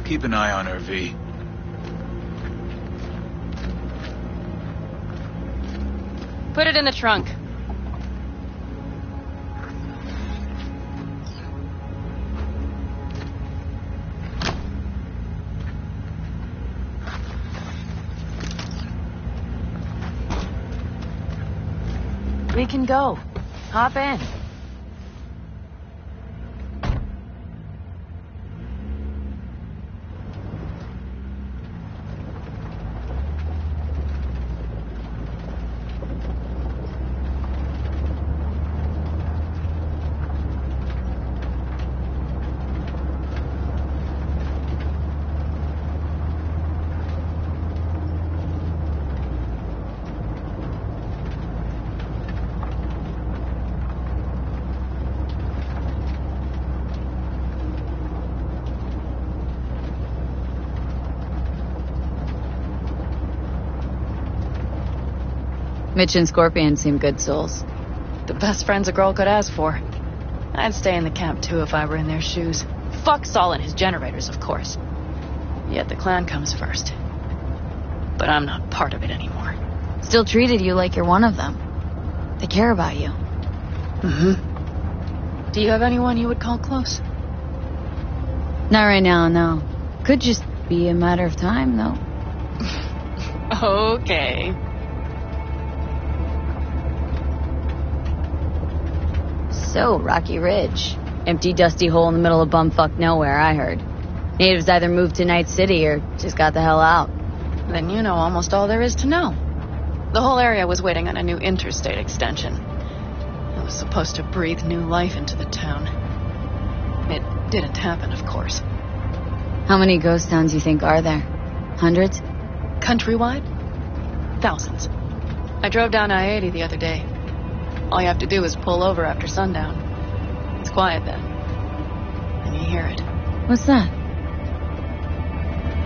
Keep an eye on her, V. Put it in the trunk. We can go. Hop in. Mitch and Scorpion seem good souls. The best friends a girl could ask for. I'd stay in the camp too if I were in their shoes. Fuck Saul and his generators, of course. Yet the clan comes first. But I'm not part of it anymore. Still treated you like you're one of them. They care about you. Mm-hmm. Do you have anyone you would call close? Not right now, no. Could just be a matter of time, though. Okay. So, Rocky Ridge. Empty, dusty hole in the middle of bumfuck nowhere, I heard. Natives either moved to Night City or just got the hell out. Then you know almost all there is to know. The whole area was waiting on a new interstate extension. It was supposed to breathe new life into the town. It didn't happen, of course. How many ghost towns you think are there? Hundreds? Countrywide? Thousands. I drove down I-80 the other day. All you have to do is pull over after sundown. It's quiet then. And you hear it. What's that?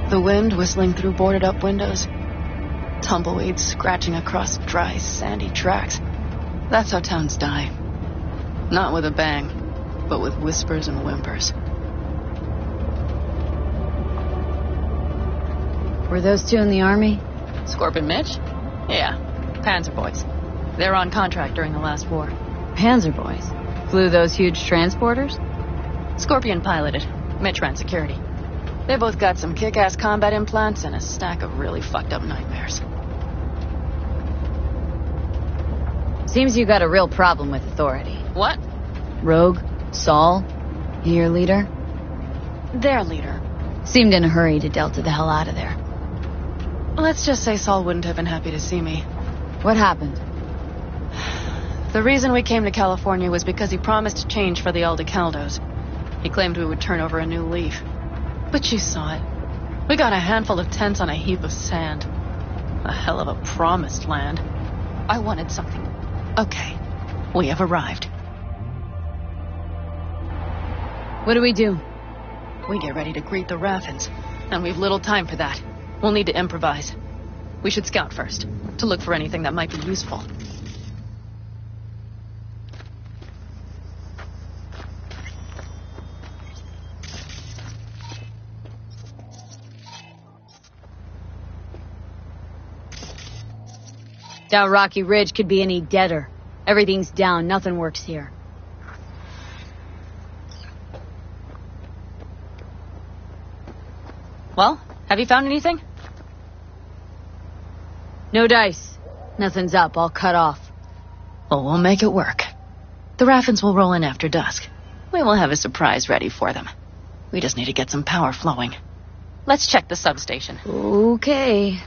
The wind whistling through boarded-up windows. Tumbleweeds scratching across dry, sandy tracks. That's how towns die. Not with a bang, but with whispers and whimpers. Were those two in the army? Scorpion Mitch? Yeah, Panzer boys. They were on contract during the last war. Panzer boys? Flew those huge transporters? Scorpion piloted. Mitch ran security. They both got some kick-ass combat implants and a stack of really fucked up nightmares. Seems you got a real problem with authority. What? Rogue? Saul? Your leader? Their leader. Seemed in a hurry to Delta the hell out of there. Let's just say Saul wouldn't have been happy to see me. What happened? The reason we came to California was because he promised change for the Aldecaldos. He claimed we would turn over a new leaf. But you saw it. We got a handful of tents on a heap of sand. A hell of a promised land. I wanted something. Okay, we have arrived. What do we do? We get ready to greet the Raffins, and we've little time for that. We'll need to improvise. We should scout first, to look for anything that might be useful. Doubt Rocky Ridge could be any deader. Everything's down, nothing works here. Well, have you found anything? No dice. Nothing's up, all cut off. Well, we'll make it work. The Raffins will roll in after dusk. We will have a surprise ready for them. We just need to get some power flowing. Let's check the substation. Okay.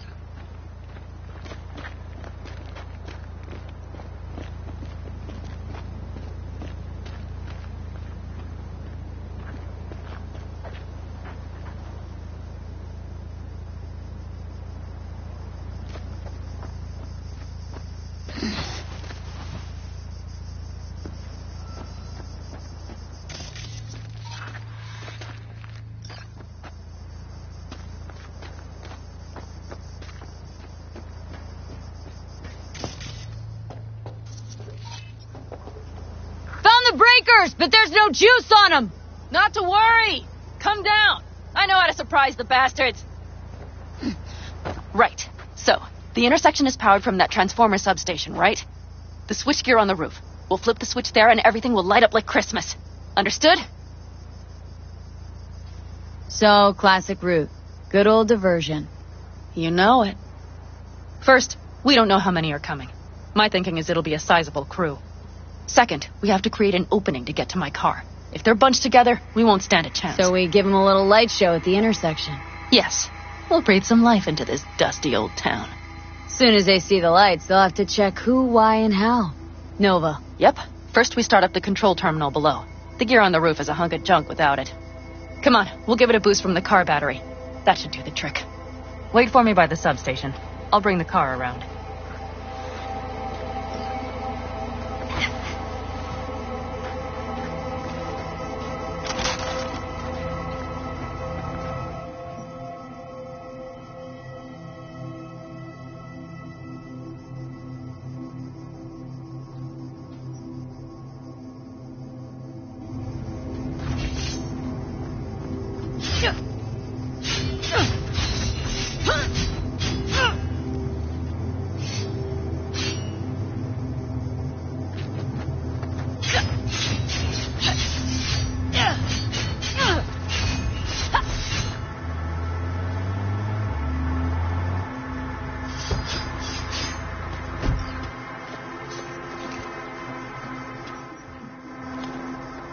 breakers, but there's no juice on them. Not to worry. Come down. I know how to surprise the bastards. Right. So, the intersection is powered from that transformer substation, right? The switchgear on the roof. We'll flip the switch there and everything will light up like Christmas. Understood? So, classic route. Good old diversion. You know it. First, we don't know how many are coming. My thinking is it'll be a sizable crew. Second, we have to create an opening to get to my car. If they're bunched together, we won't stand a chance. So we give them a little light show at the intersection. Yes. We'll breathe some life into this dusty old town. Soon as they see the lights, they'll have to check who, why, and how. Nova. Yep. First we start up the control terminal below. The gear on the roof is a hunk of junk without it. Come on, we'll give it a boost from the car battery. That should do the trick. Wait for me by the substation. I'll bring the car around.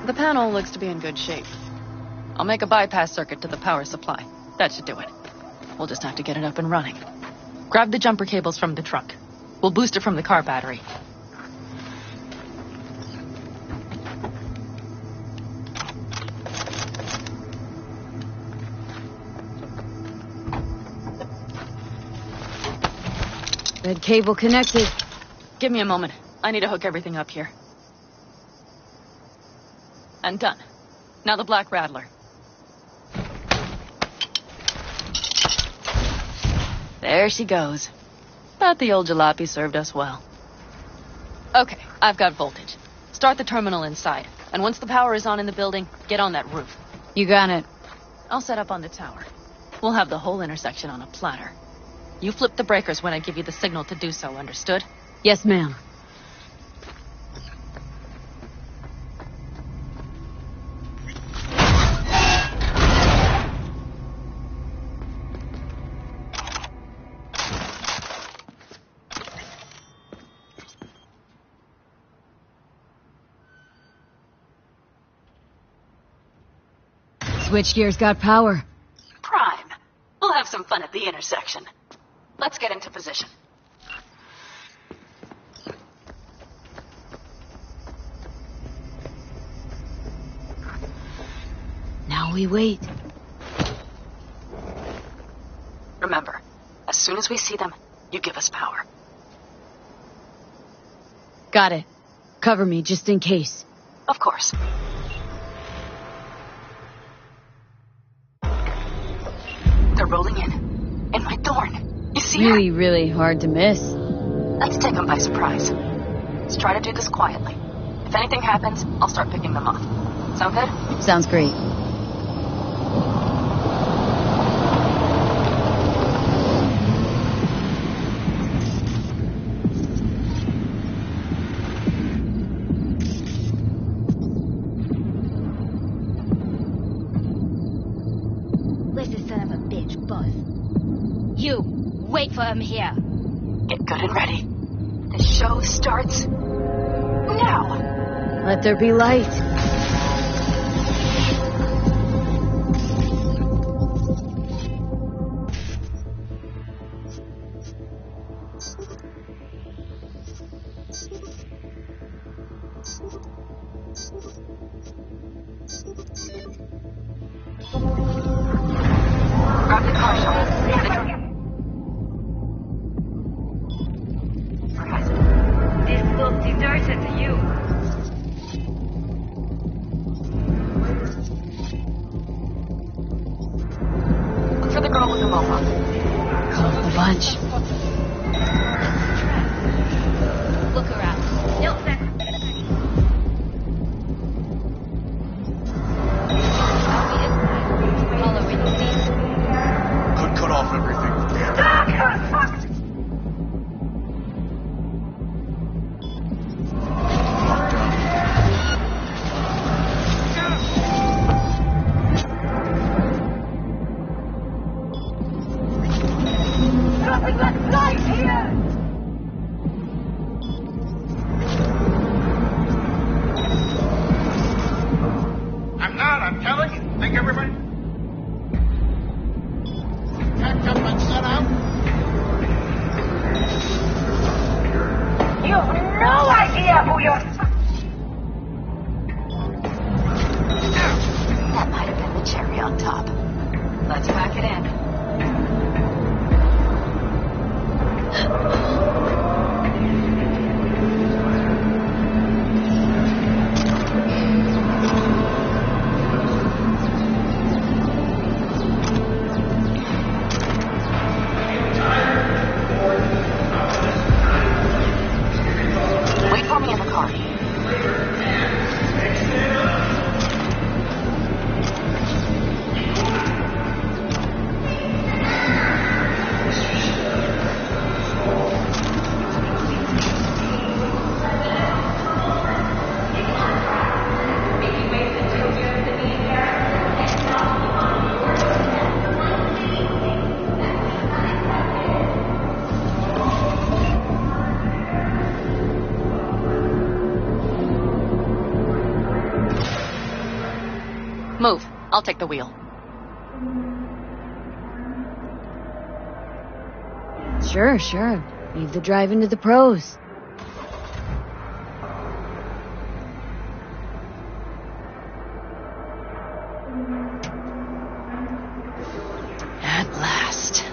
The panel looks to be in good shape. I'll make a bypass circuit to the power supply. That should do it. We'll just have to get it up and running. Grab the jumper cables from the truck. We'll boost it from the car battery. Red cable connected. Give me a moment. I need to hook everything up here. And done. Now the Black Rattler. There she goes. But the old jalopy served us well. Okay, I've got voltage. Start the terminal inside. And once the power is on in the building, get on that roof. You got it. I'll set up on the tower. We'll have the whole intersection on a platter. You flip the breakers when I give you the signal to do so, understood? Yes, ma'am. Switchgear's got power. Prime. We'll have some fun at the intersection. Let's get into position. Now we wait. Remember, as soon as we see them, you give us power. Got it. Cover me, just in case. Of course. They're rolling in. In my thorn. You see Really, really hard to miss. Let's take them by surprise. Let's try to do this quietly. If anything happens, I'll start picking them off. Sound good? Sounds great. Where's the son of a bitch, Buzz? You, wait for him here. Get good and ready. The show starts now. Let there be light. Grab the car shot. This looks deserted to you. Look for the girl with the mohawk. Call the bunch. Look around. No sense. Follow where you see. Could cut off everything. Locked down. Nothing but light here! I'm telling you. Think everybody... Packed up and set out? You have no idea who you're... That might have been the cherry on top. Let's pack it in. Wait for me in the car. Move. I'll take the wheel. Sure. Leave the driving to the pros. At last.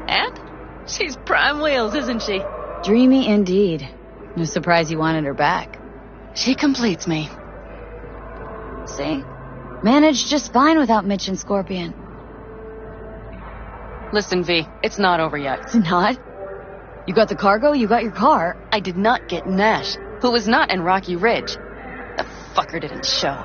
And? She's prime wheels, isn't she? Dreamy indeed. No surprise you wanted her back. She completes me. See? Managed just fine without Mitch and Scorpion. Listen, V, it's not over yet. It's not? You got the cargo, you got your car. I did not get Nash, who was not in Rocky Ridge. The fucker didn't show.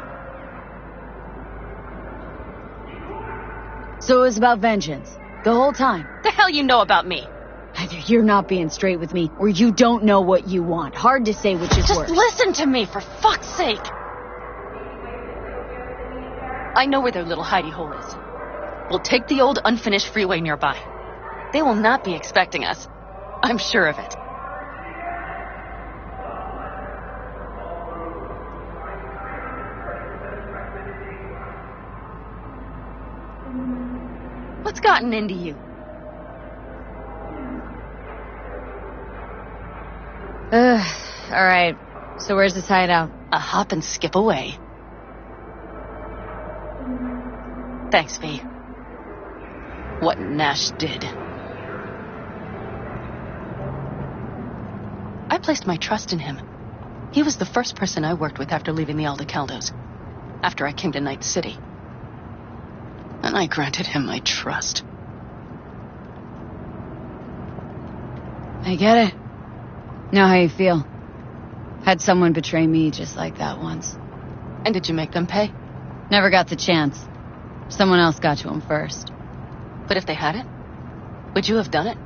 So it was about vengeance. The whole time. The hell you know about me? Either you're not being straight with me, or you don't know what you want. Hard to say which is Just worse. listen to me, for fuck's sake! I know where their little hidey hole is. We'll take the old unfinished freeway nearby. They will not be expecting us. I'm sure of it. What's gotten into you? Alright. So where's this hideout? A hop and skip away. Thanks, V. What Nash did. I placed my trust in him. He was the first person I worked with after leaving the Aldecaldos, after I came to Night City. And I granted him my trust. I get it. Know how you feel. Had someone betray me just like that once. And did you make them pay? Never got the chance. Someone else got to him first. But if they hadn't, would you have done it?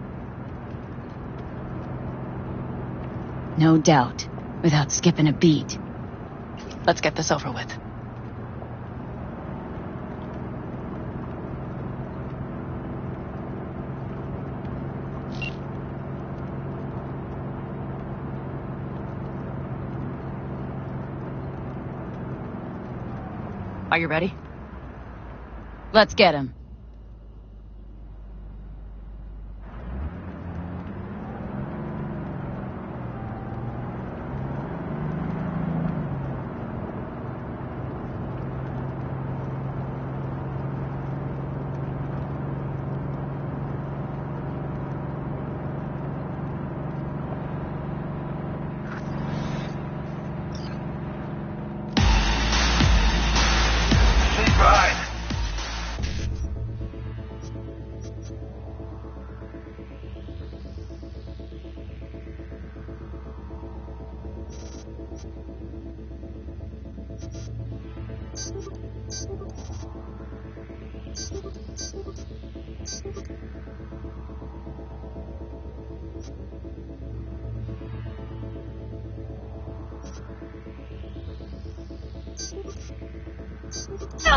No doubt. Without skipping a beat. Let's get this over with. Are you ready? Let's get him.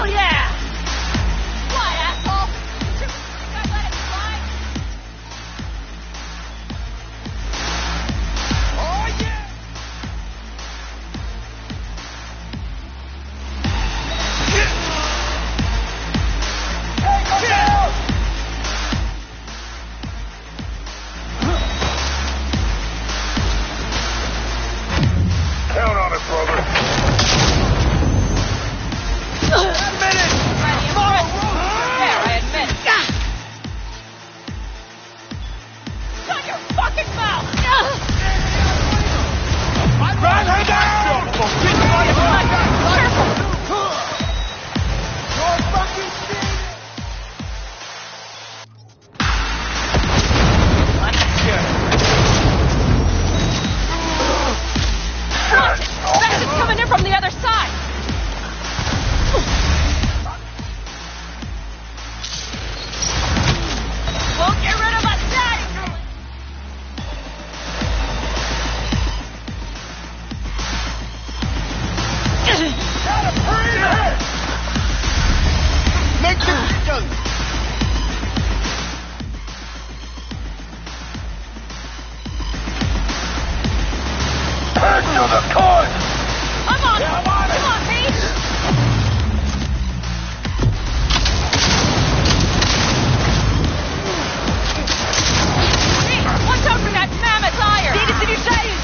Oh, yeah! What, asshole? Did you think I let it slide? Oh, yeah! Hey, go down! Count on it, brother. There, I admit. Shut your fucking mouth! Run her down! You're fucking serious! Bastards coming in from the other side! Won't get rid of us yet! Gotta breathe! Make sure Head to the cause! I'm on! Yeah, I'm on it. Come on, Pete! Pete, watch out for that mammoth tire! Видите, решаюсь!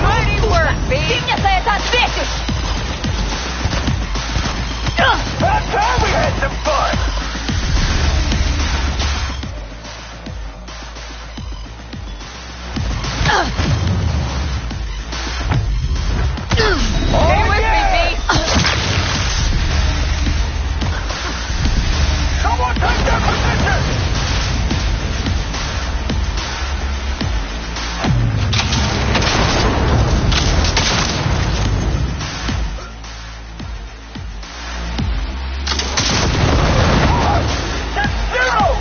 Mighty work, Pete! Ты мне за это ответишь! About time we had some fun! Stay with me, Pete! Someone take their position! That's zero!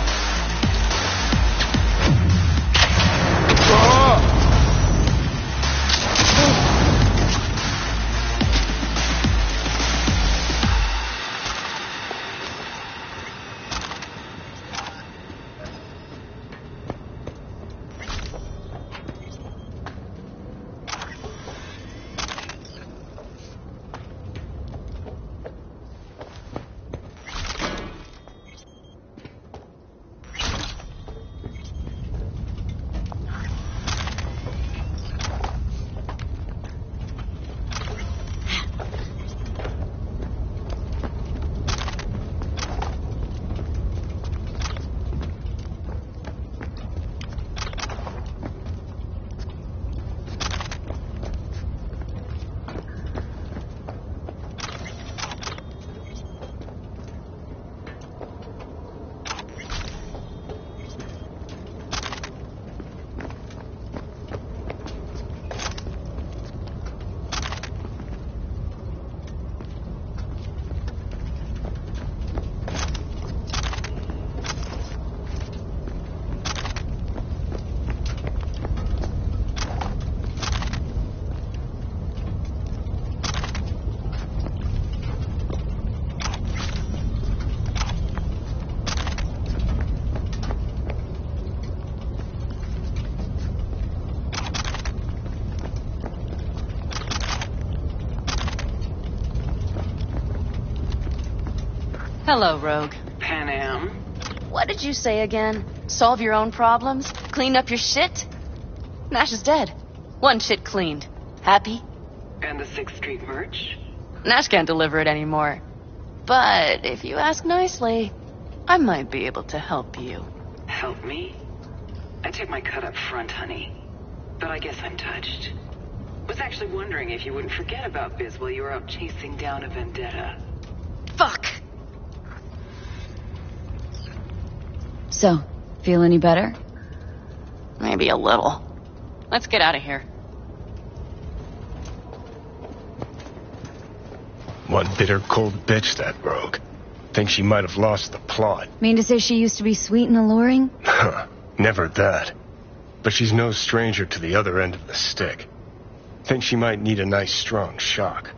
Hello, Rogue. Pan Am. What did you say again? Solve your own problems? Clean up your shit? Nash is dead. One shit cleaned. Happy? And the 6th Street merch? Nash can't deliver it anymore. But if you ask nicely, I might be able to help you. Help me? I took my cut up front, honey. But I guess I'm touched. Was actually wondering if you wouldn't forget about Biz while you were out chasing down a vendetta. Fuck! So, feel any better? Maybe a little. Let's get out of here. One bitter, cold bitch, that rogue. Think she might have lost the plot. Mean to say she used to be sweet and alluring? Never that. But she's no stranger to the other end of the stick. Think she might need a nice strong shock.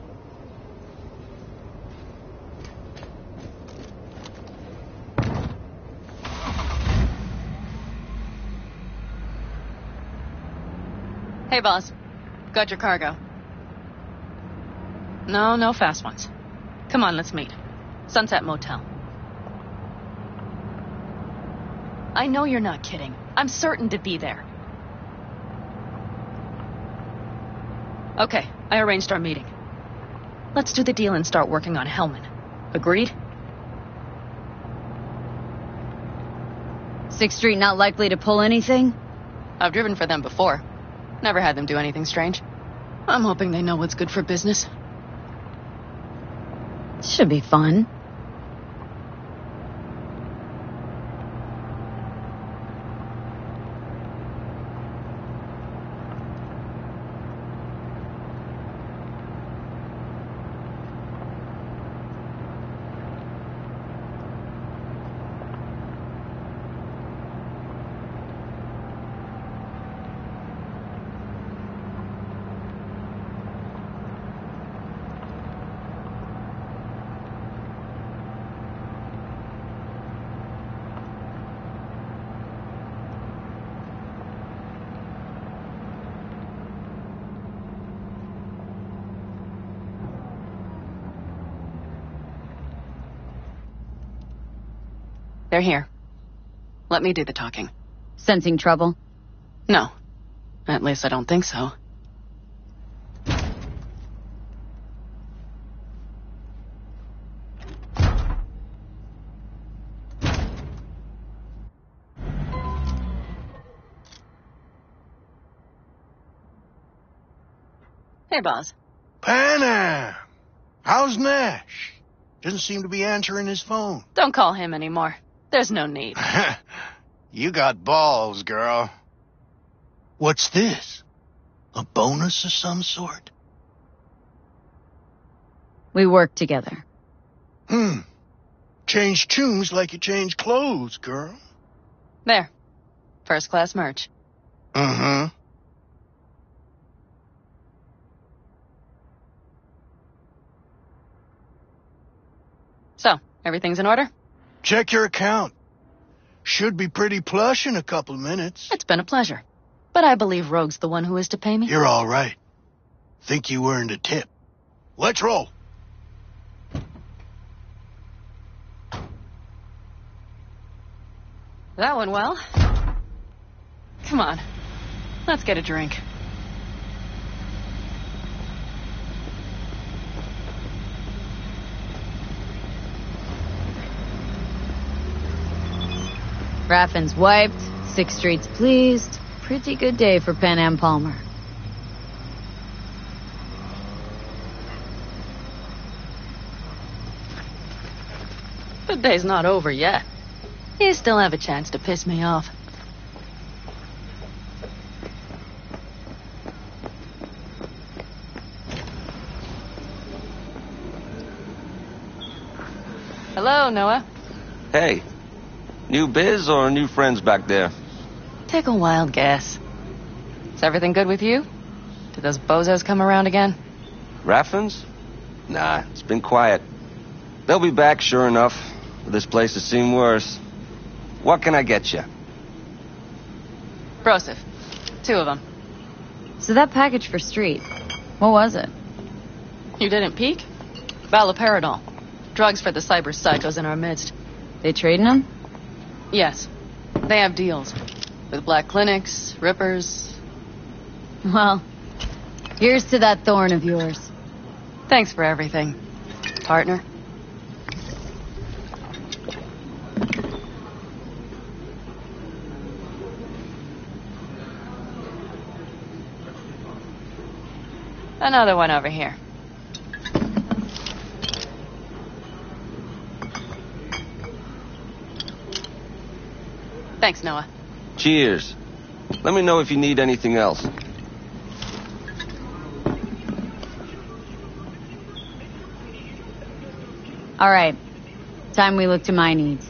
Hey, boss. Got your cargo. No fast ones. Come on, let's meet. Sunset Motel. I know you're not kidding. I'm certain to be there. Okay, I arranged our meeting. Let's do the deal and start working on Hellman. Agreed? 6th Street not likely to pull anything? I've driven for them before. Never had them do anything strange. I'm hoping they know what's good for business. Should be fun. They're here. Let me do the talking. Sensing trouble? No. At least I don't think so. Hey, boss. Panam! How's Nash? Doesn't seem to be answering his phone. Don't call him anymore. There's no need. You got balls, girl. What's this? A bonus of some sort? We work together. Change tunes like you change clothes, girl. There. First class merch. Mm-hmm. So, everything's in order? Check your account. Should be pretty plush in a couple of minutes. It's been a pleasure. But I believe Rogue's the one who is to pay me. You're all right. Think you earned a tip. Let's roll. That went well. Come on. Let's get a drink. Raffin's wiped, 6th Street's pleased. Pretty good day for Panam Palmer. The day's not over yet. You still have a chance to piss me off. Hello, Noah. Hey, new biz or new friends back there? Take a wild guess. Is everything good with you? Did those bozos come around again? Raffins? Nah, it's been quiet. They'll be back, sure enough. This place has seen worse. What can I get you? Broseph. 2 of them. So that package for Street, what was it? You didn't peek? Valoperidol. Drugs for the cyber psychos in our midst. They trading them? Yes. They have deals. With black clinics, rippers. Well, here's to that thorn of yours. Thanks for everything, partner. Another one over here. Thanks, Noah. Cheers. Let me know if you need anything else. All right. Time we look to my needs.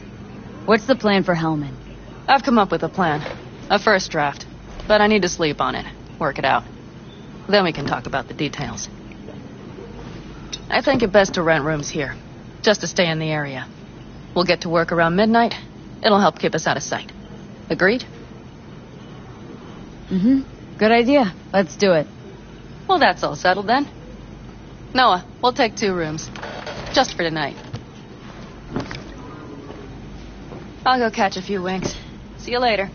What's the plan for Hellman? I've come up with a plan. A first draft. But I need to sleep on it. Work it out. Then we can talk about the details. I think it best to rent rooms here. Just to stay in the area. We'll get to work around midnight. It'll help keep us out of sight. Agreed? Mm-hmm. Good idea. Let's do it. Well, that's all settled then. Noah, we'll take 2 rooms. Just for tonight. I'll go catch a few winks. See you later.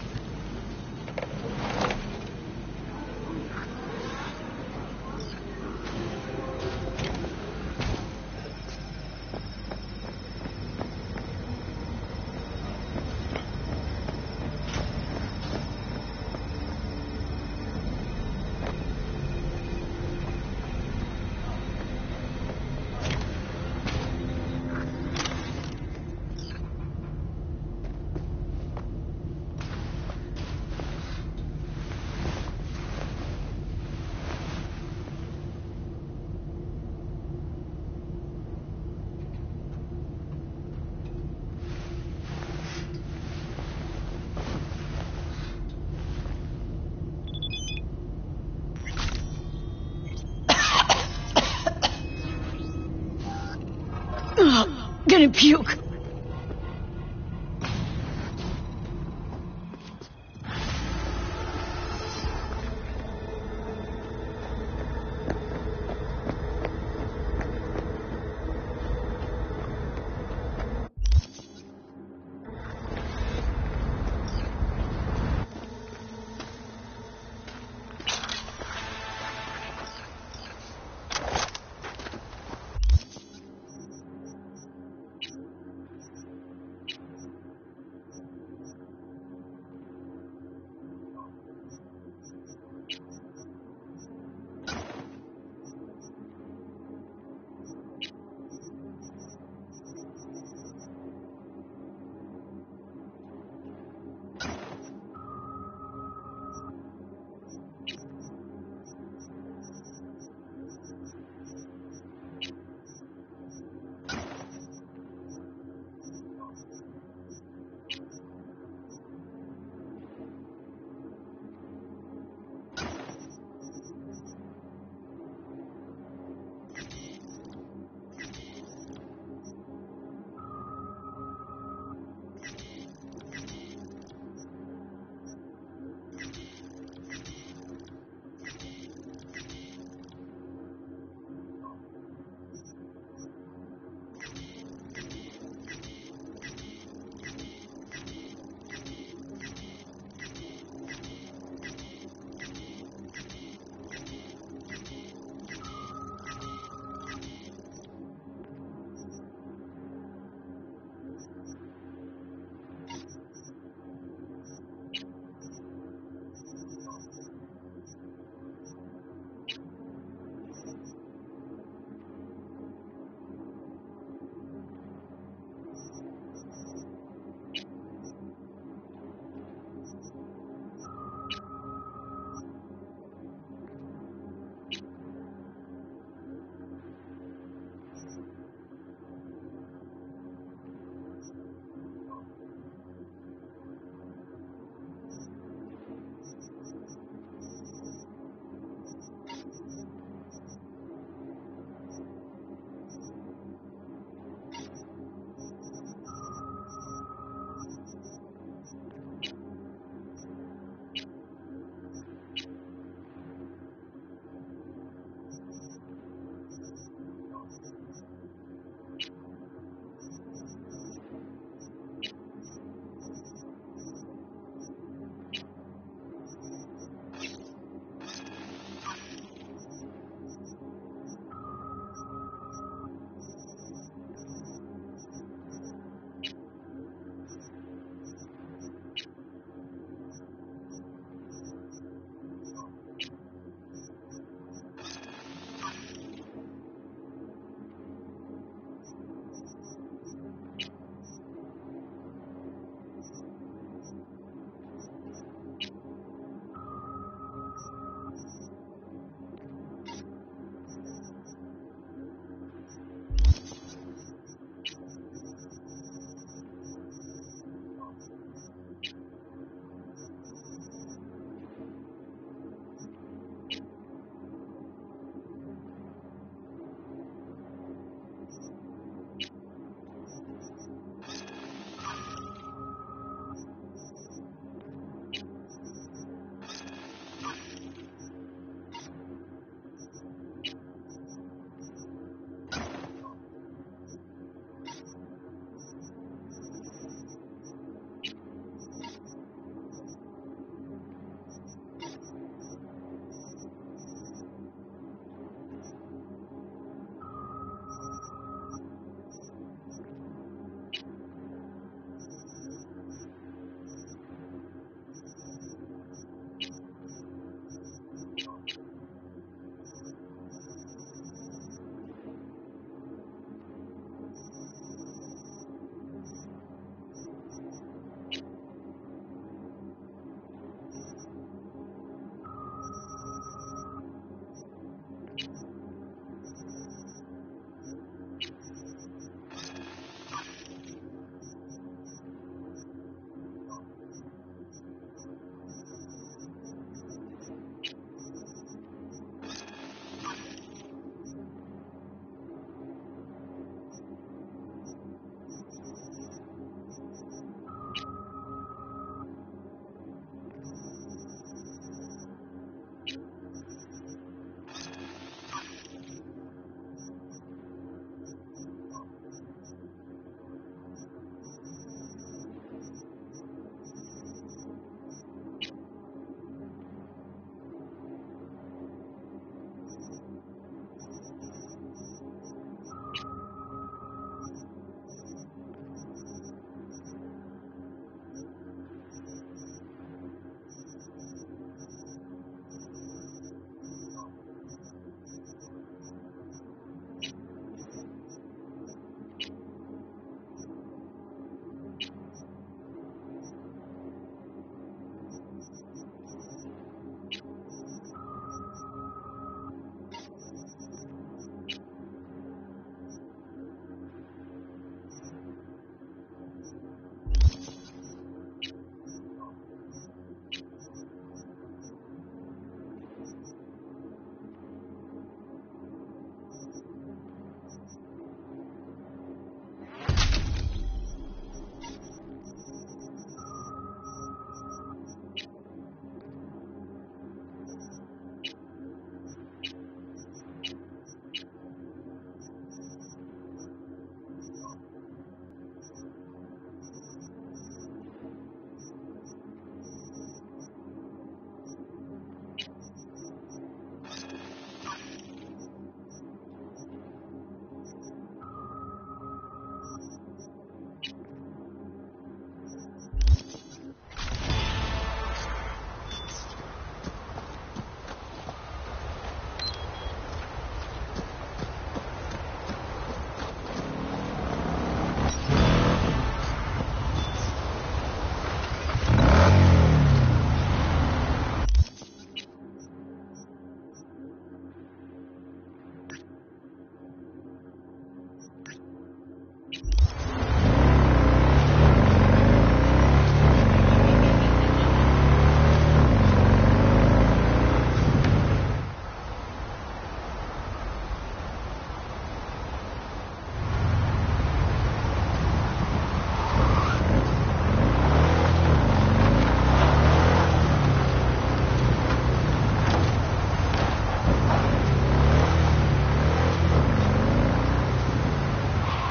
Gonna puke.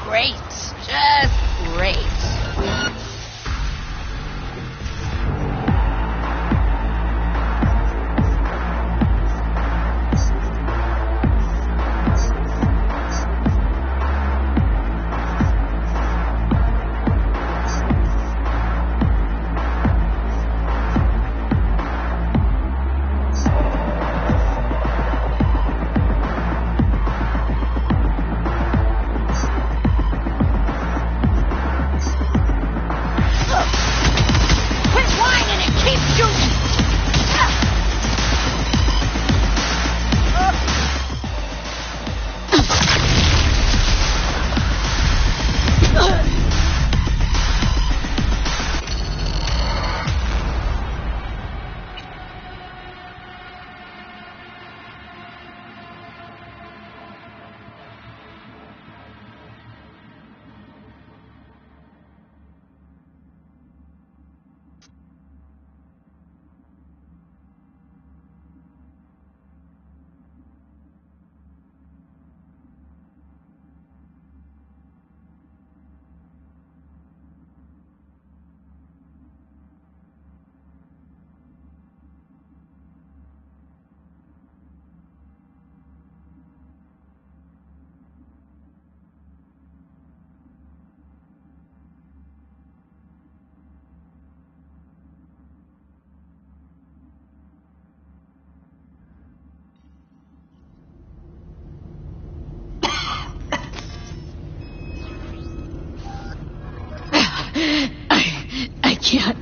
Great. Just great. I can't.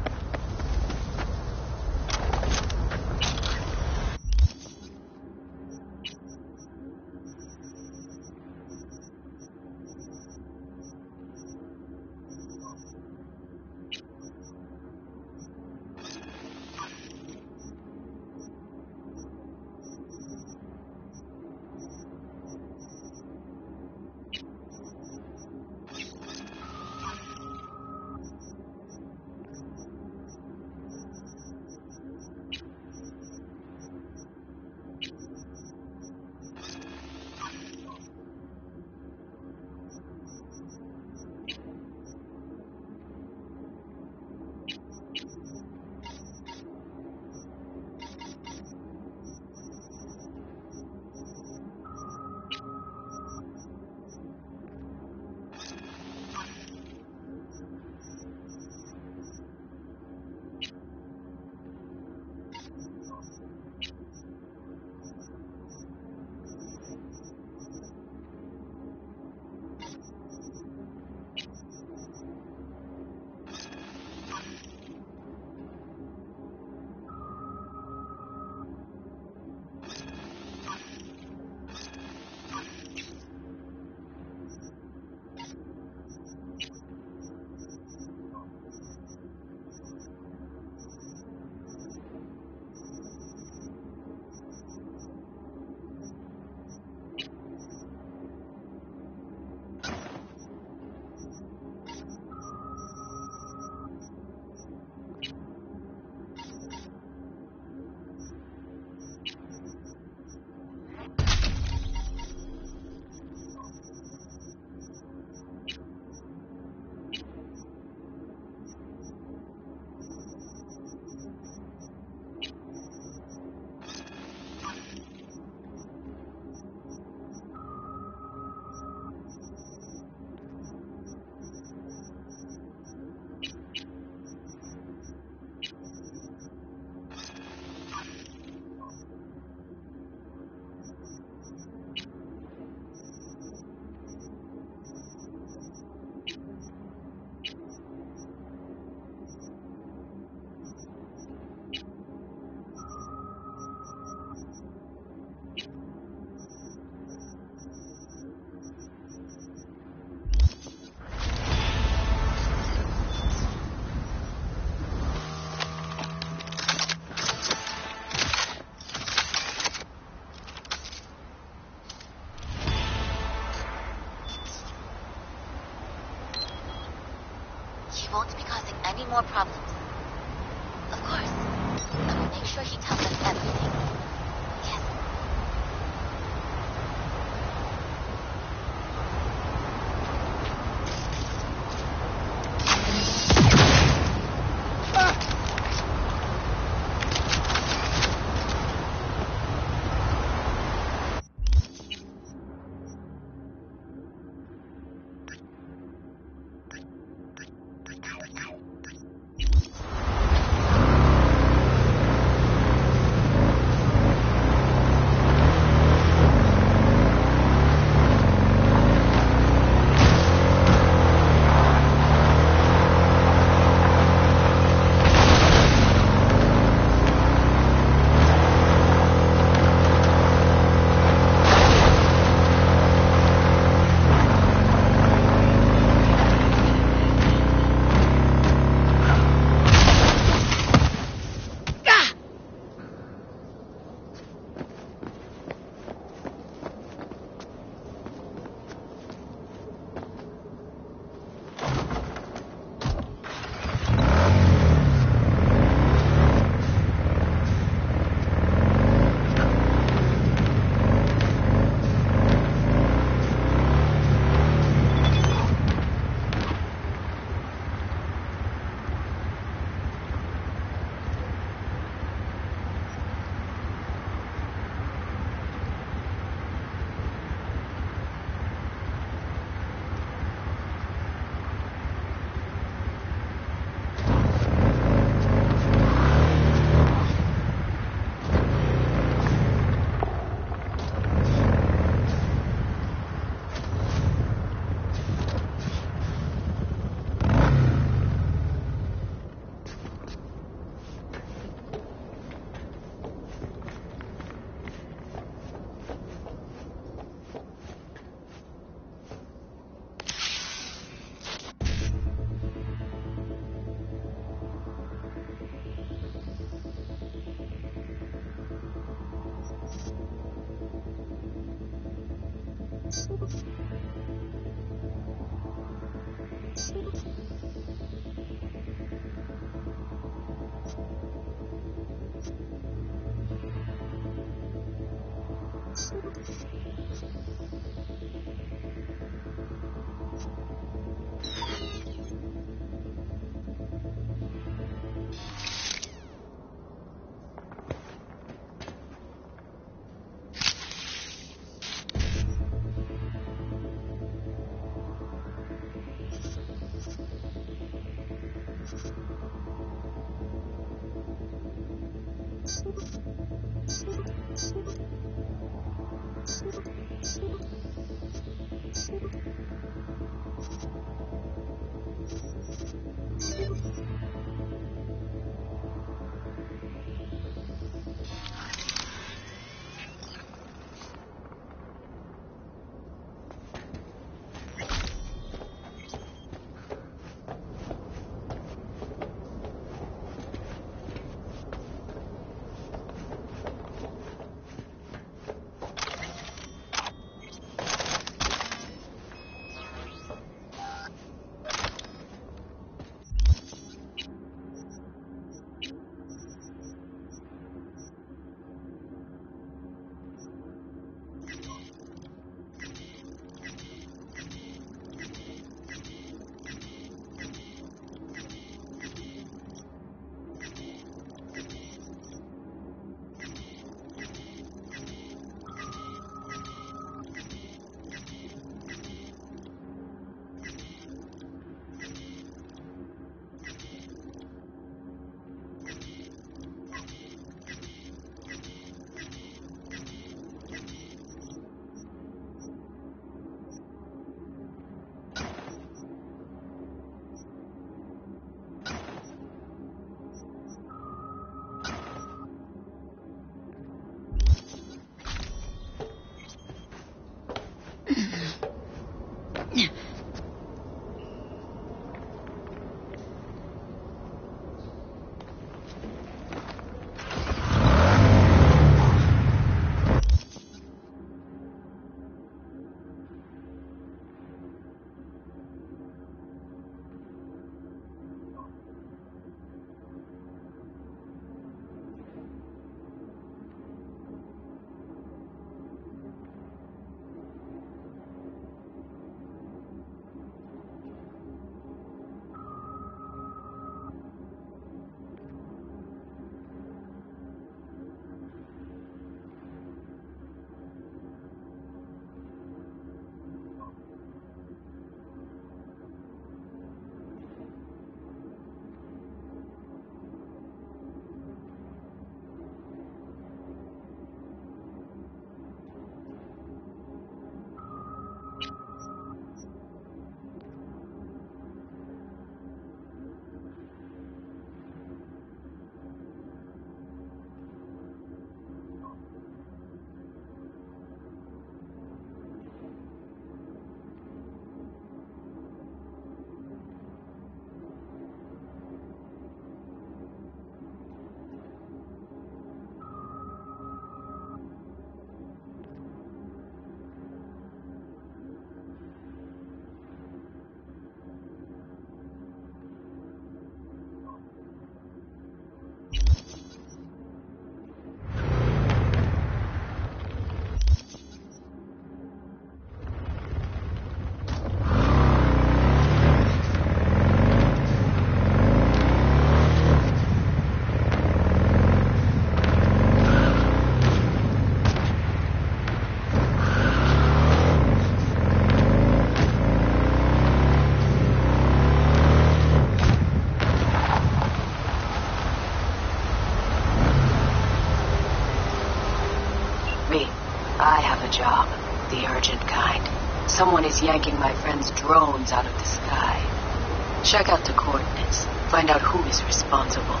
I have a job, the urgent kind. Someone is yanking my friend's drones out of the sky. Check out the coordinates. Find out who is responsible.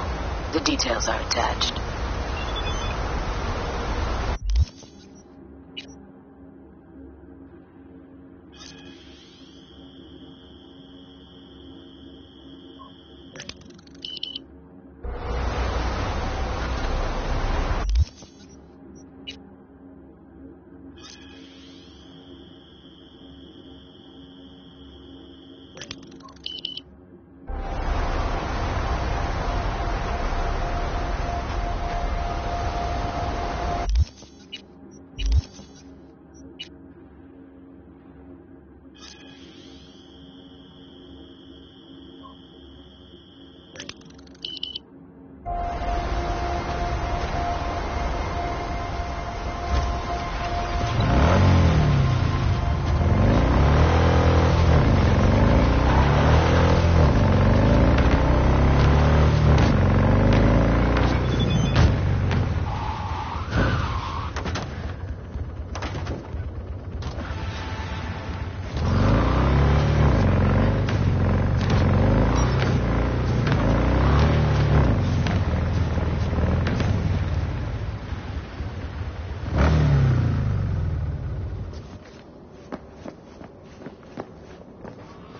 The details are attached.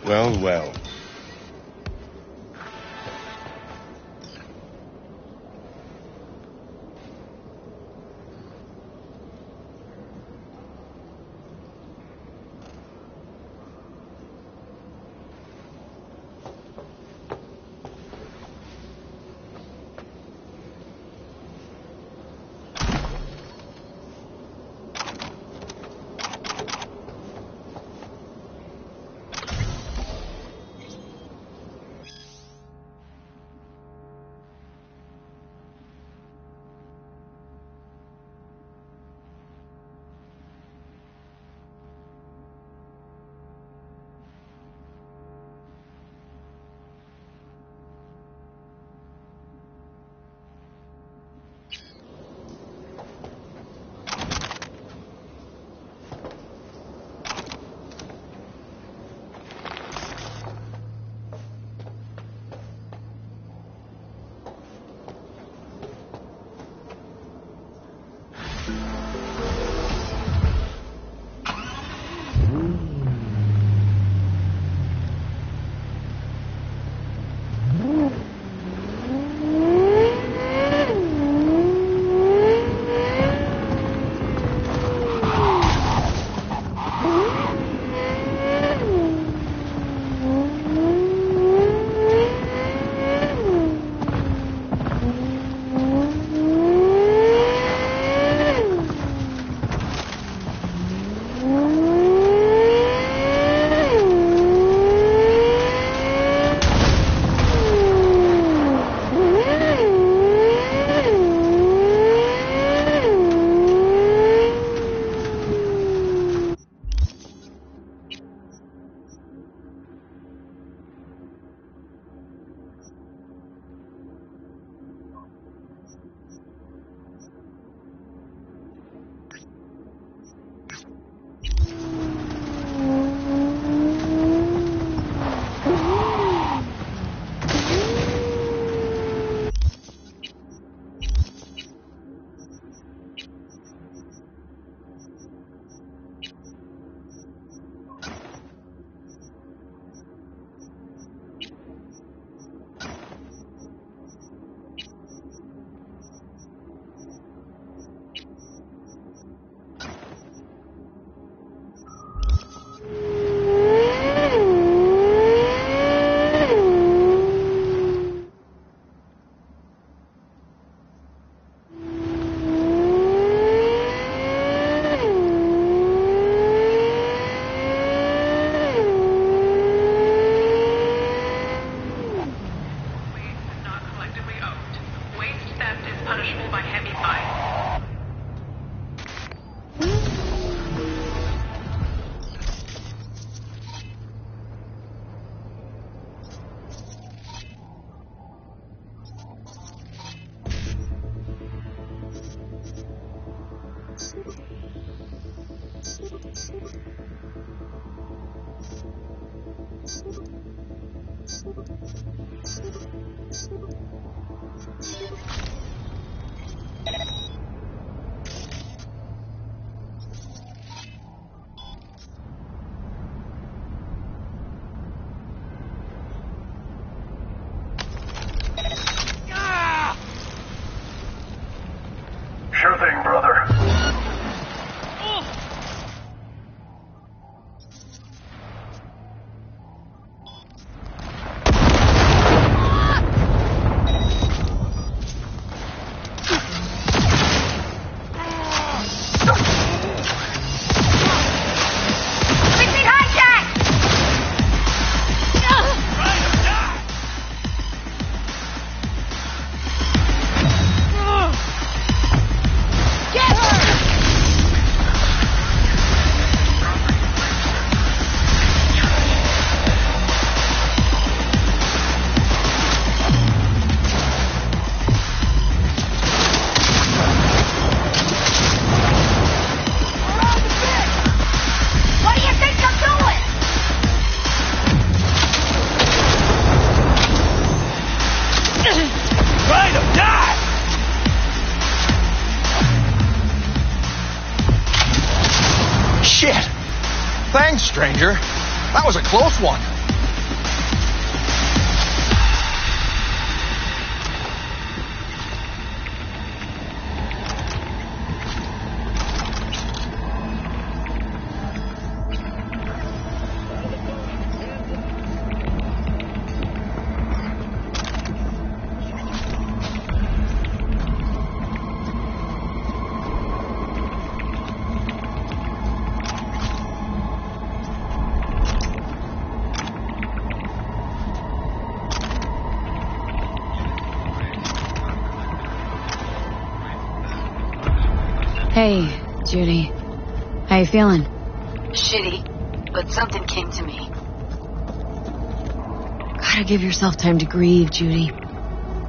Well, well. Sure thing, brother. Shit! Thanks, stranger. That was a close one. Hey, Judy. How you feeling? Shitty, but something came to me. Gotta give yourself time to grieve, Judy.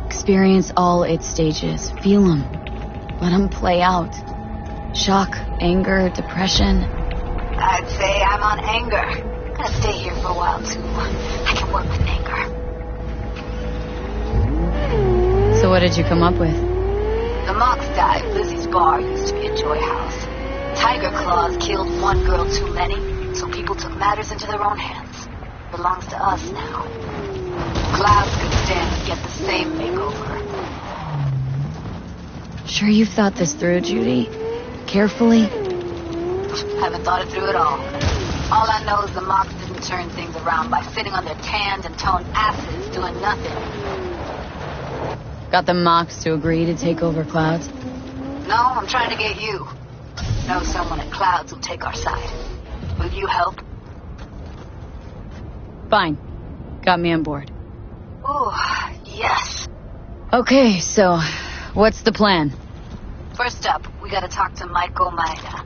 Experience all its stages. Feel them. Let them play out. Shock, anger, depression. I'd say I'm on anger. I'm gonna stay here for a while, too. I can work with anger. So what did you come up with? The Mox died. Lizzie's bar used to be a joy house. Tiger Claws killed one girl too many, so people took matters into their own hands. Belongs to us now. Clouds could stand to get the same makeover. Sure you've thought this through, Judy? Carefully? Haven't thought it through at all. All I know is the Mox didn't turn things around by sitting on their tanned and toned asses doing nothing. Got the Mox to agree to take over Clouds? No, I'm trying to get you. Know someone at Clouds who'll take our side. Will you help? Fine. Got me on board. Oh, yes. Okay, so what's the plan? First up, we gotta talk to Maiko Maeda.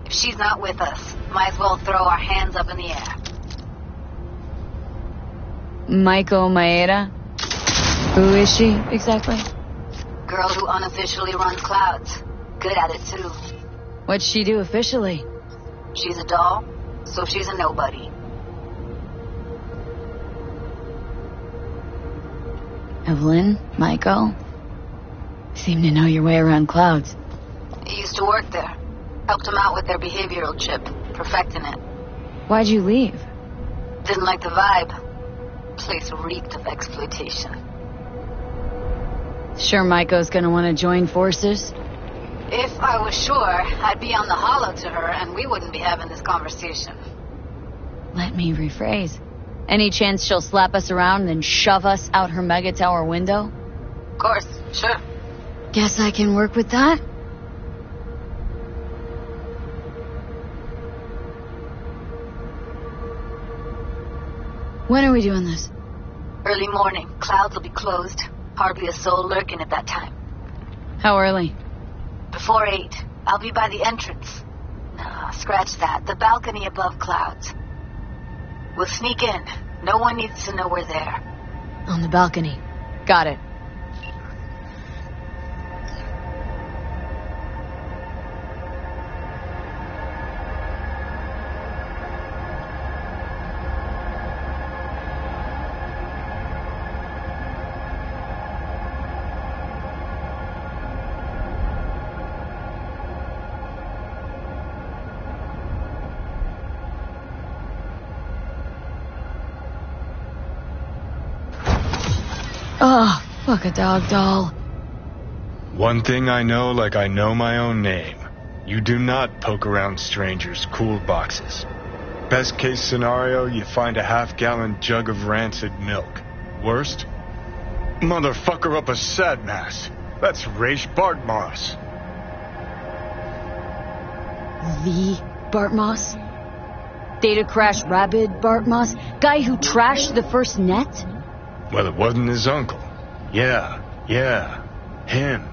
If she's not with us, might as well throw our hands up in the air. Maiko Maeda? Who is she, exactly? Girl who unofficially runs Clouds. Good at it, too. What'd she do officially? She's a doll, so she's a nobody. Evelyn? Maiko? Seem to know your way around Clouds. I used to work there. Helped them out with their behavioral chip, perfecting it. Why'd you leave? Didn't like the vibe. Place reeked of exploitation. Sure Maiko's gonna want to join forces? If I was sure, I'd be on the hollow to her and we wouldn't be having this conversation. Let me rephrase. Any chance she'll slap us around and then shove us out her mega tower window? Of course, sure. Guess I can work with that? When are we doing this? Early morning. Clouds will be closed. Hardly a soul lurking at that time. How early? Before 8. I'll be by the entrance. Nah, scratch that. The balcony above Clouds. We'll sneak in. No one needs to know we're there. On the balcony. Got it. Oh, fuck a dog doll. One thing I know like I know my own name. You do not poke around strangers' cool boxes. Best case scenario, you find a half-gallon jug of rancid milk. Worst? Motherfucker up a sadmass. That's Raish Bartmoss. The Bartmoss? Data crash rabid Bartmoss? Guy who trashed the first net? Well, it wasn't his uncle. Yeah, him.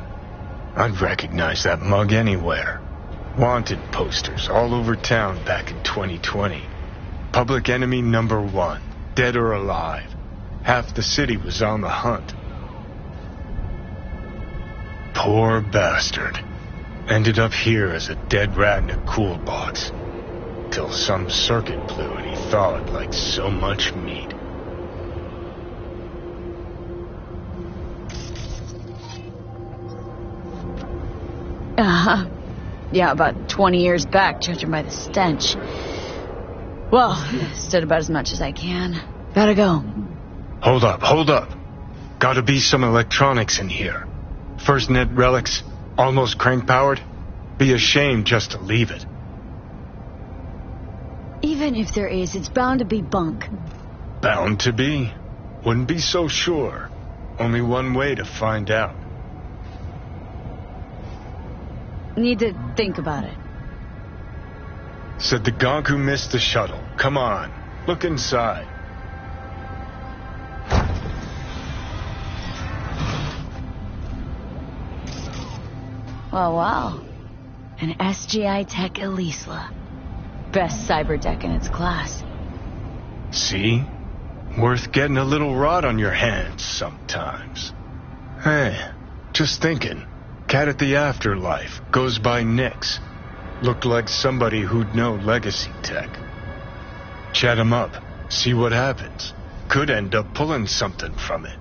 I'd recognize that mug anywhere. Wanted posters all over town back in 2020. Public enemy #1, dead or alive. Half the city was on the hunt. Poor bastard. Ended up here as a dead rat in a cool box. Till some circuit blew and he thawed like so much meat. Yeah, about 20 years back, judging by the stench. Well, stood about as much as I can. Gotta go. Hold up. Gotta be some electronics in here. First net relics, almost crank-powered. Be a shame just to leave it. Even if there is, it's bound to be bunk. Bound to be? Wouldn't be so sure. Only one way to find out. Need to think about it. Said the gonk who missed the shuttle. Come on, look inside. Well, wow. An SGI Tech Elisla. Best cyber deck in its class. See? Worth getting a little rot on your hands sometimes. Hey, just thinking. Cat at the Afterlife goes by Nix. Looked like somebody who'd know legacy tech. Chat him up, see what happens. Could end up pulling something from it.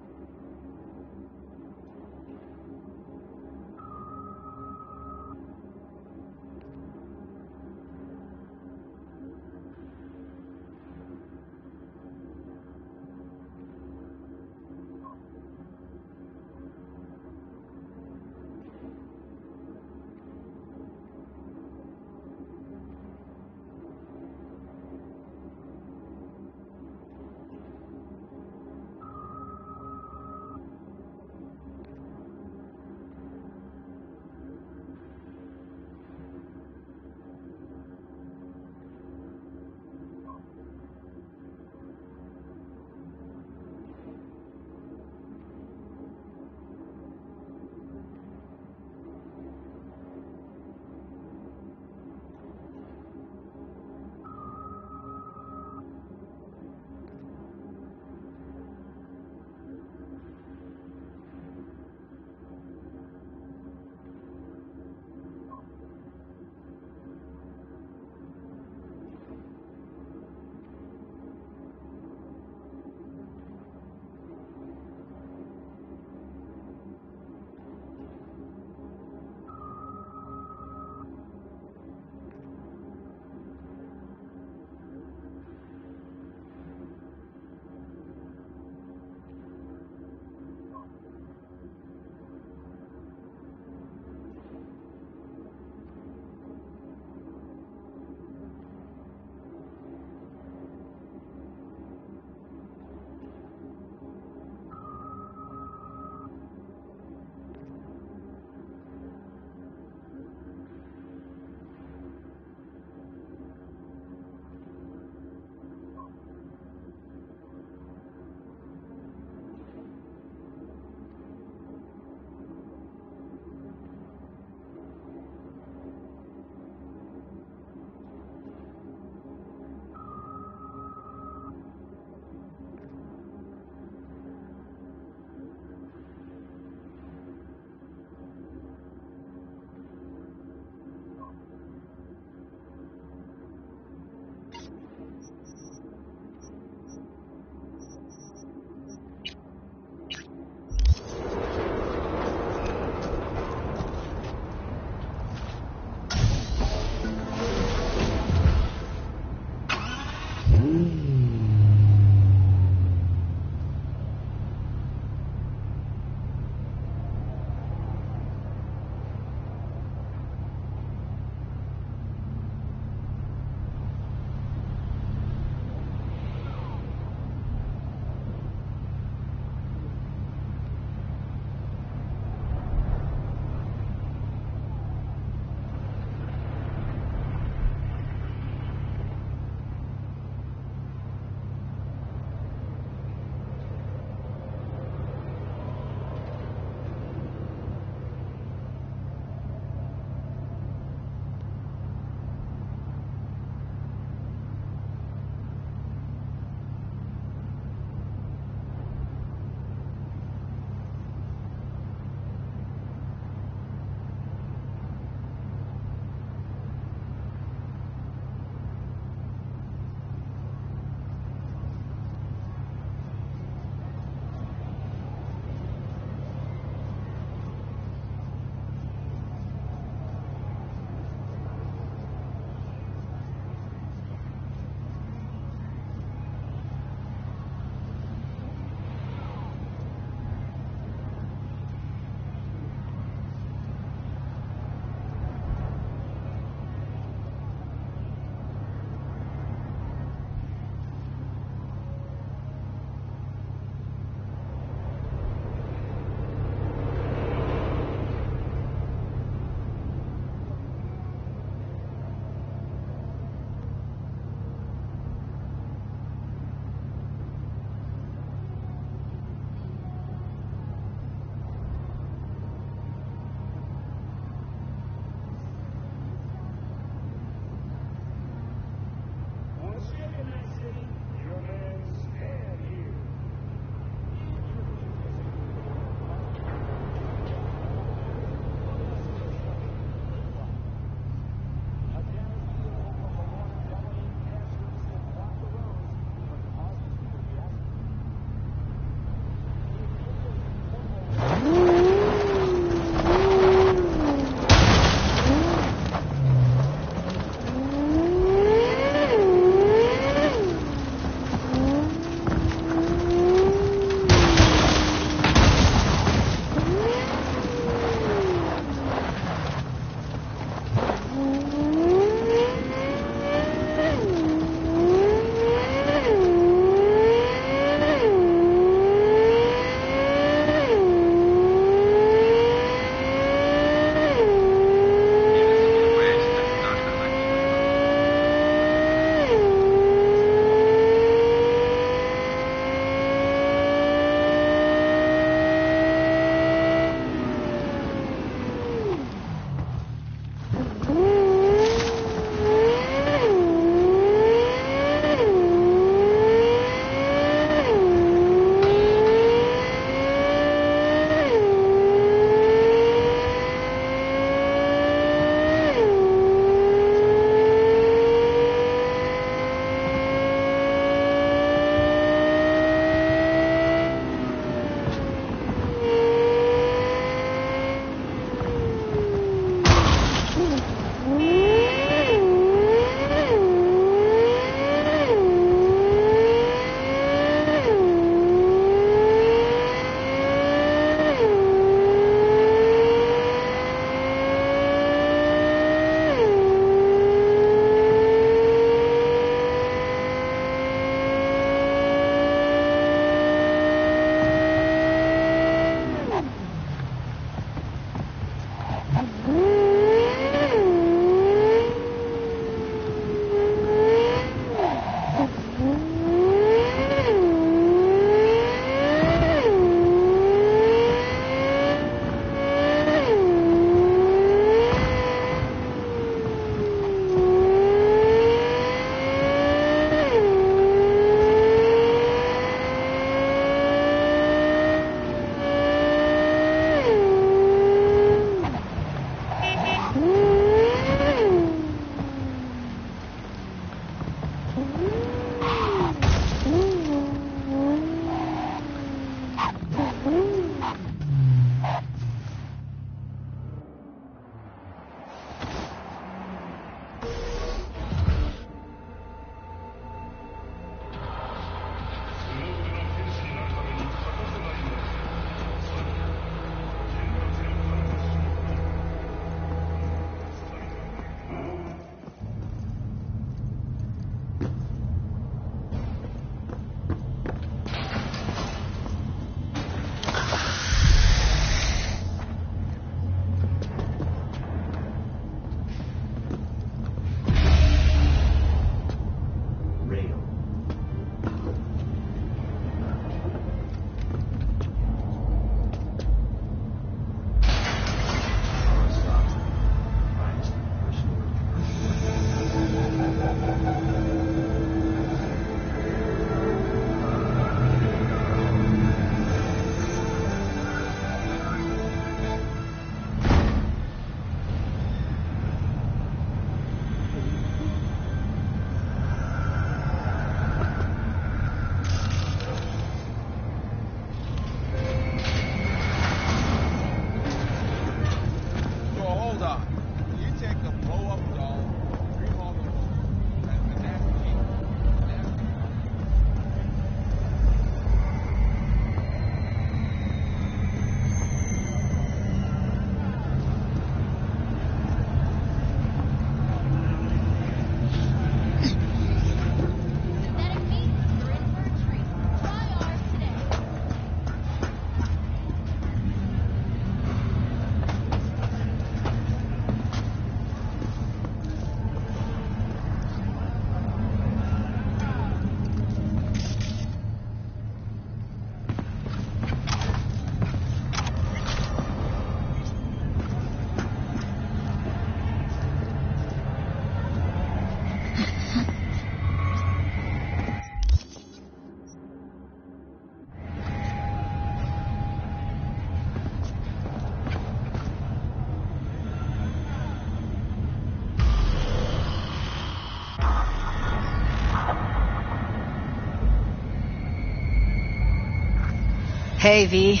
Hey, V.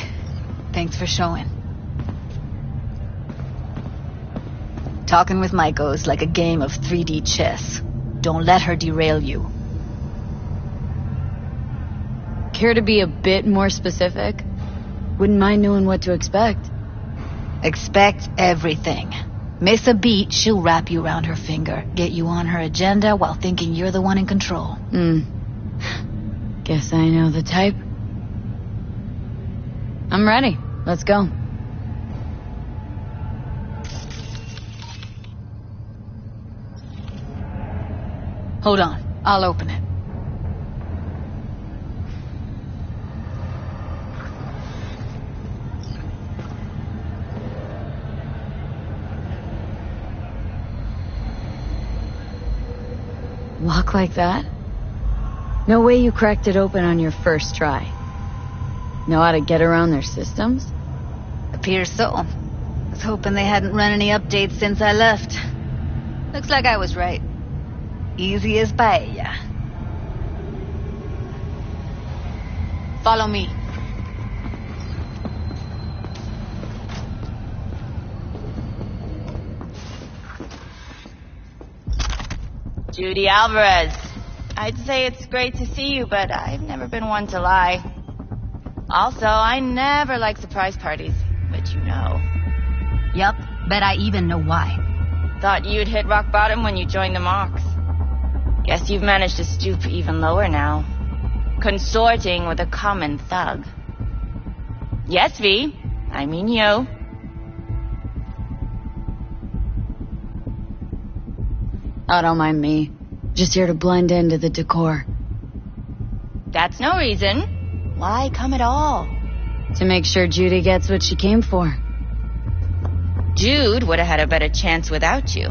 Thanks for showing. Talking with Maiko's like a game of 3D chess. Don't let her derail you. Care to be a bit more specific? Wouldn't mind knowing what to expect. Expect everything. Miss a beat, she'll wrap you around her finger, get you on her agenda while thinking you're the one in control. Guess I know the type. I'm ready. Let's go. Hold on. I'll open it. Lock like that? No way you cracked it open on your first try. Know how to get around their systems? Appears so. Was hoping they hadn't run any updates since I left. Looks like I was right. Easy as paella. Follow me. Judy Alvarez. I'd say it's great to see you, but I've never been one to lie. Also, I never like surprise parties, but you know. Yup, bet I even know why. Thought you'd hit rock bottom when you joined the Mox. Guess you've managed to stoop even lower now. Consorting with a common thug. Yes, V. I mean you. Oh, don't mind me. Just here to blend into the decor. That's no reason. Why come at all? To make sure Judy gets what she came for. Jude would have had a better chance without you.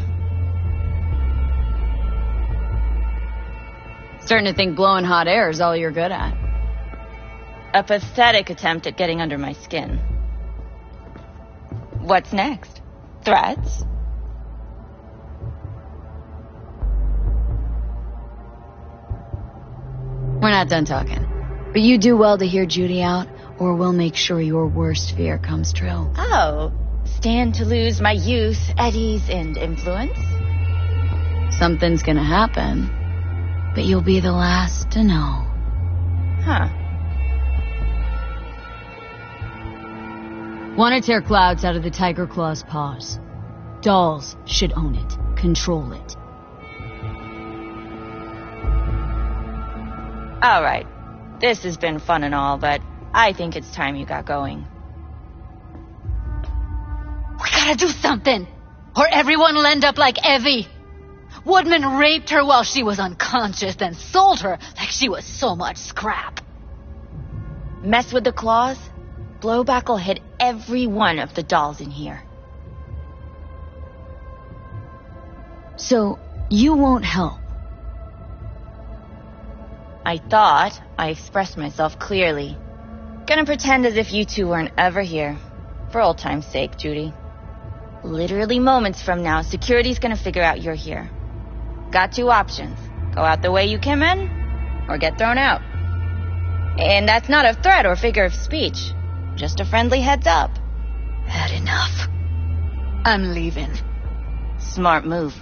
Starting to think blowing hot air is all you're good at. A pathetic attempt at getting under my skin. What's next? Threats? We're not done talking. But you do well to hear Judy out, or we'll make sure your worst fear comes true. Oh, stand to lose my youth, eddies, and influence? Something's gonna happen, but you'll be the last to know. Huh. Want to tear clouds out of the Tiger Claw's paws. Dolls should own it, control it. All right. This has been fun and all, but I think it's time you got going. We gotta do something, or everyone will end up like Evie. Woodman raped her while she was unconscious, then sold her like she was so much scrap. Mess with the claws? Blowback will hit every one of the dolls in here. So, you won't help? I thought I expressed myself clearly. Gonna pretend as if you two weren't ever here. For old time's sake, Judy. Literally moments from now, security's gonna figure out you're here. Got two options. Go out the way you came in, or get thrown out. And that's not a threat or figure of speech. Just a friendly heads up. Had enough. I'm leaving. Smart move.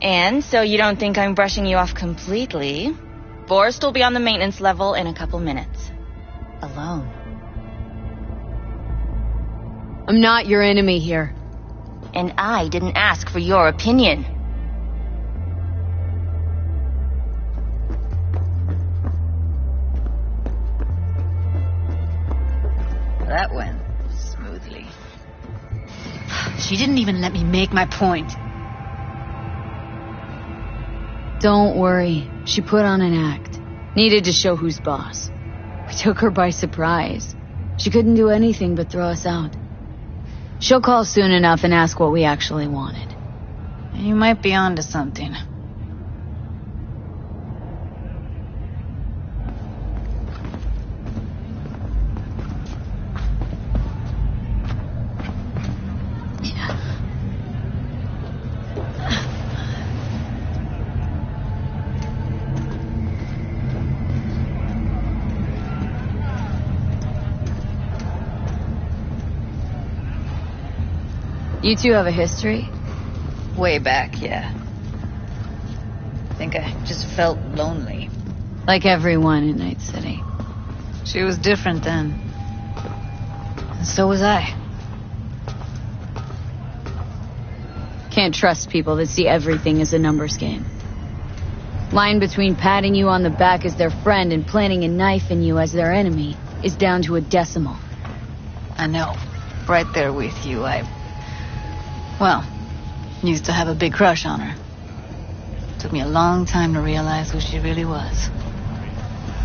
And so you don't think I'm brushing you off completely, Forrest will be on the maintenance level in a couple minutes. Alone. I'm not your enemy here. And I didn't ask for your opinion. That went smoothly. She didn't even let me make my point. Don't worry. She put on an act. Needed to show who's boss. We took her by surprise. She couldn't do anything but throw us out. She'll call soon enough and ask what we actually wanted. You might be onto something. You two have a history? Way back, yeah. I think I just felt lonely. Like everyone in Night City. She was different then. And so was I. Can't trust people that see everything as a numbers game. Line between patting you on the back as their friend and planting a knife in you as their enemy is down to a decimal. I know. Right there with you. Well, used to have a big crush on her. Took me a long time to realize who she really was.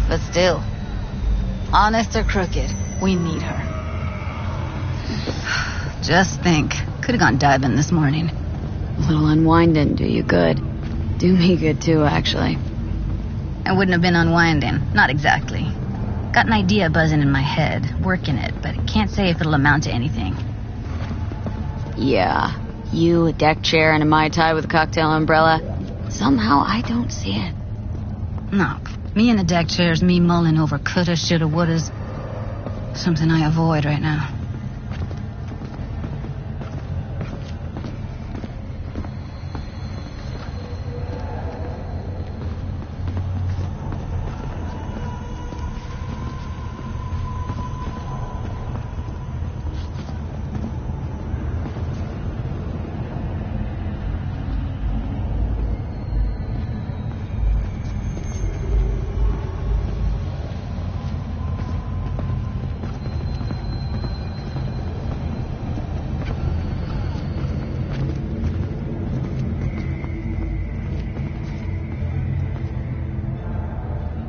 But still, honest or crooked, we need her. Just think, could have gone diving this morning. A little unwind didn't do you good. Do me good too, actually. I wouldn't have been unwinding. Not exactly. Got an idea buzzing in my head, working it, but can't say if it'll amount to anything. Yeah, you, a deck chair, and a Mai Tai with a cocktail umbrella. Somehow I don't see it. No, me in the deck chairs, me mulling over coulda, shoulda, wouldas. Something I avoid right now.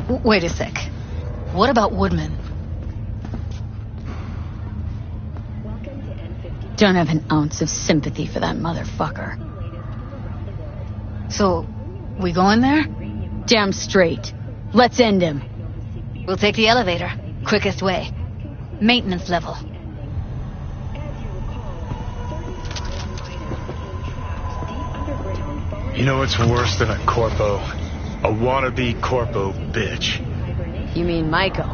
Wait a sec. What about Woodman? Don't have an ounce of sympathy for that motherfucker. So, we going there? Damn straight. Let's end him. We'll take the elevator. Quickest way. Maintenance level. You know what's worse than a corpo? A wannabe corpo bitch. You mean Maiko?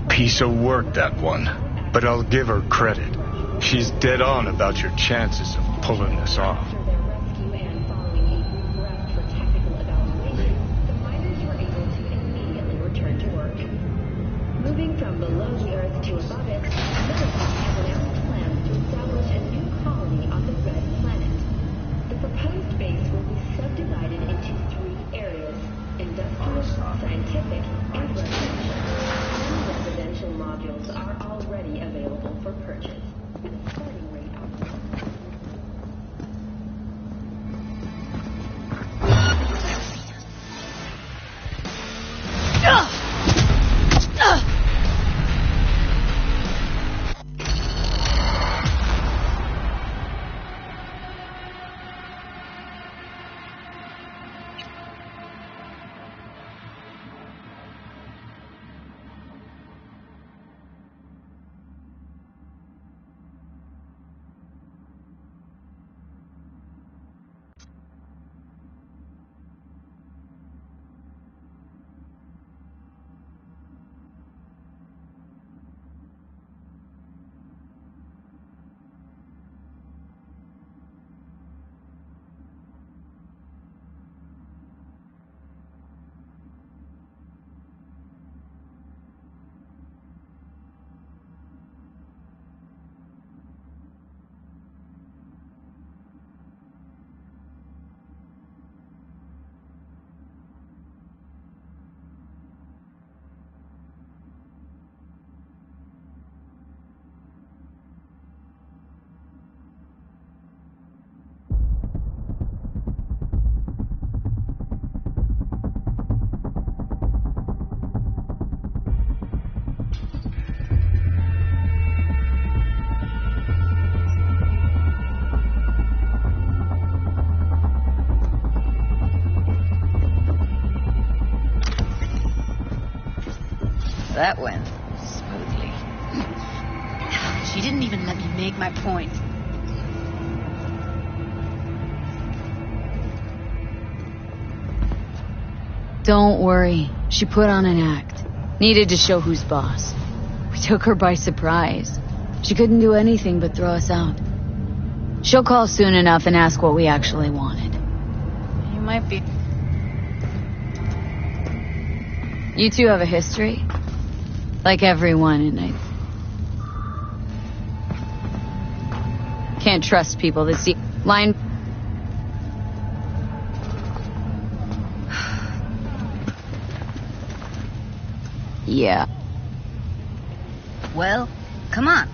Piece of work, that one. But I'll give her credit. She's dead on about your chances of pulling this off. Moving from below the Earth to above it, Militant has announced plans to establish a new colony on the Red Planet. The proposed base will be subdivided into 3 areas: industrial, scientific, and residential. 10 residential modules are already available for purchase, with a starting rate of That went smoothly. She didn't even let me make my point. Don't worry. She put on an act. Needed to show who's boss. We took her by surprise. She couldn't do anything but throw us out. She'll call soon enough and ask what we actually wanted. You might be... You two have a history? Like everyone, and I can't trust people that see line. Yeah. Well, come on.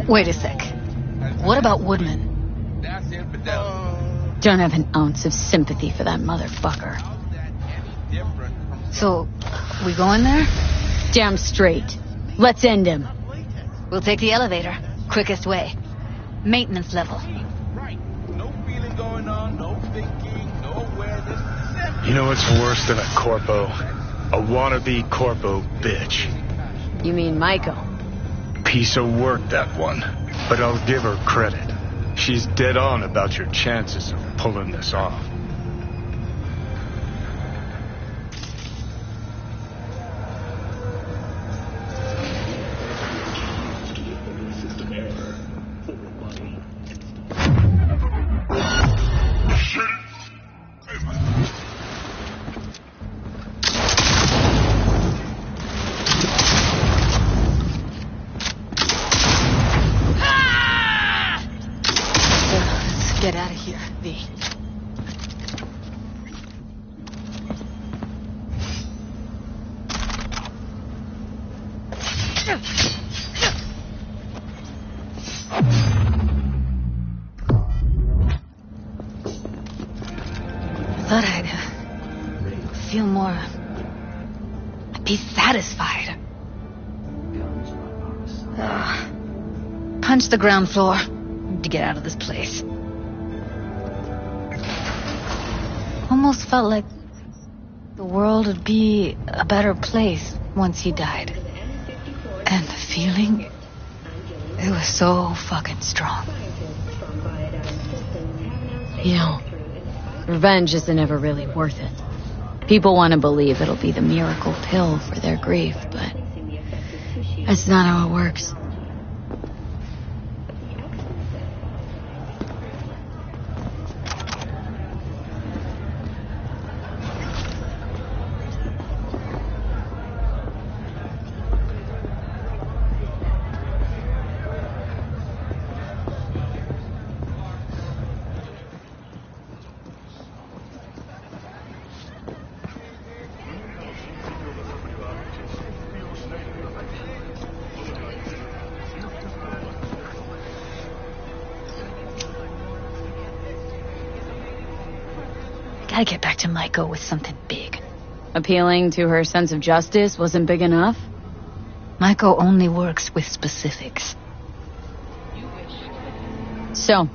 Wait a sec. What about Woodman? Don't have an ounce of sympathy for that motherfucker. So, we going there? Damn straight. Let's end him. We'll take the elevator. Quickest way. Maintenance level. You know what's worse than a corpo? A wannabe corpo bitch. You mean Maiko? Piece of work, that one. But I'll give her credit. She's dead on about your chances of pulling this off. thought I'd feel more... be satisfied. Punch the ground floor. Need to get out of this place. Almost felt like the world would be a better place once he died. And the feeling, it was so fucking strong. You know, revenge isn't ever really worth it. People want to believe it'll be the miracle pill for their grief, but that's not how it works. Gotta get back to Maiko with something big. Appealing to her sense of justice wasn't big enough? Maiko only works with specifics. So,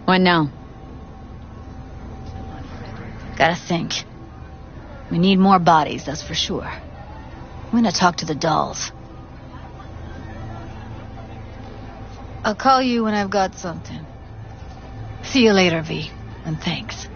what now? Gotta think. We need more bodies, that's for sure. I'm gonna talk to the dolls. I'll call you when I've got something. See you later, V, and thanks.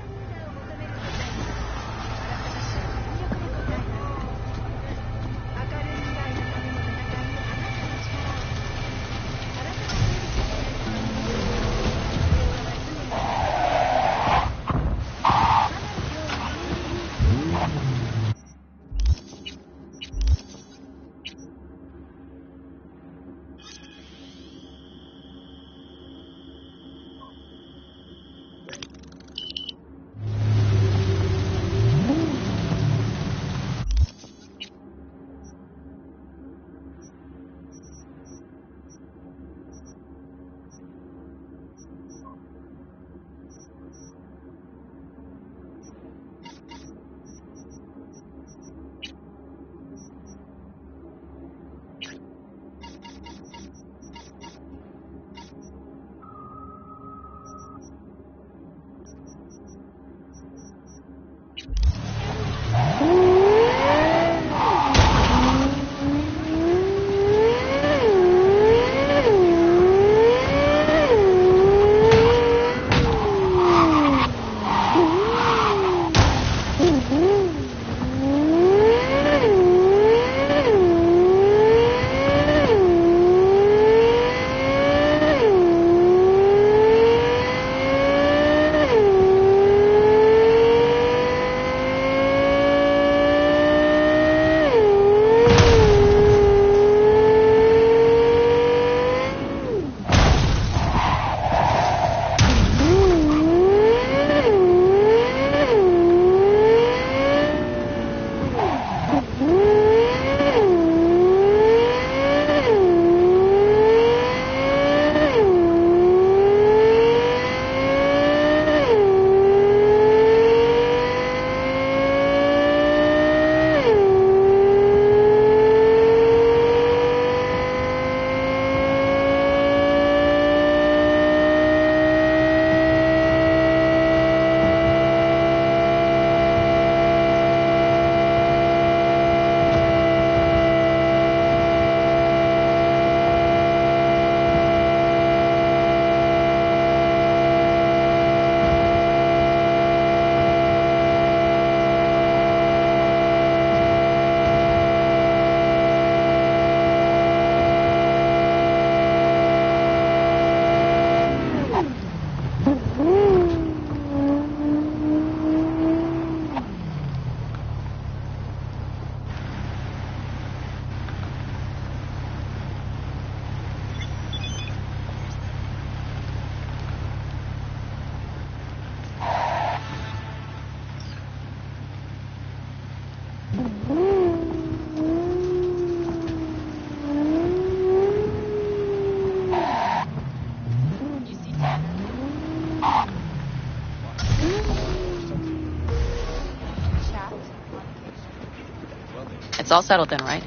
It's all settled then, right?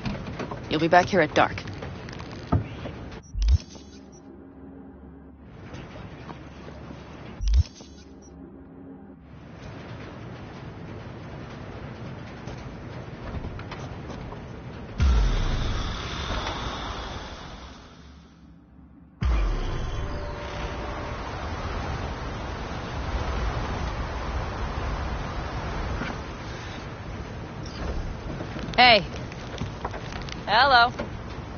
You'll be back here at dark. Hey. Hello.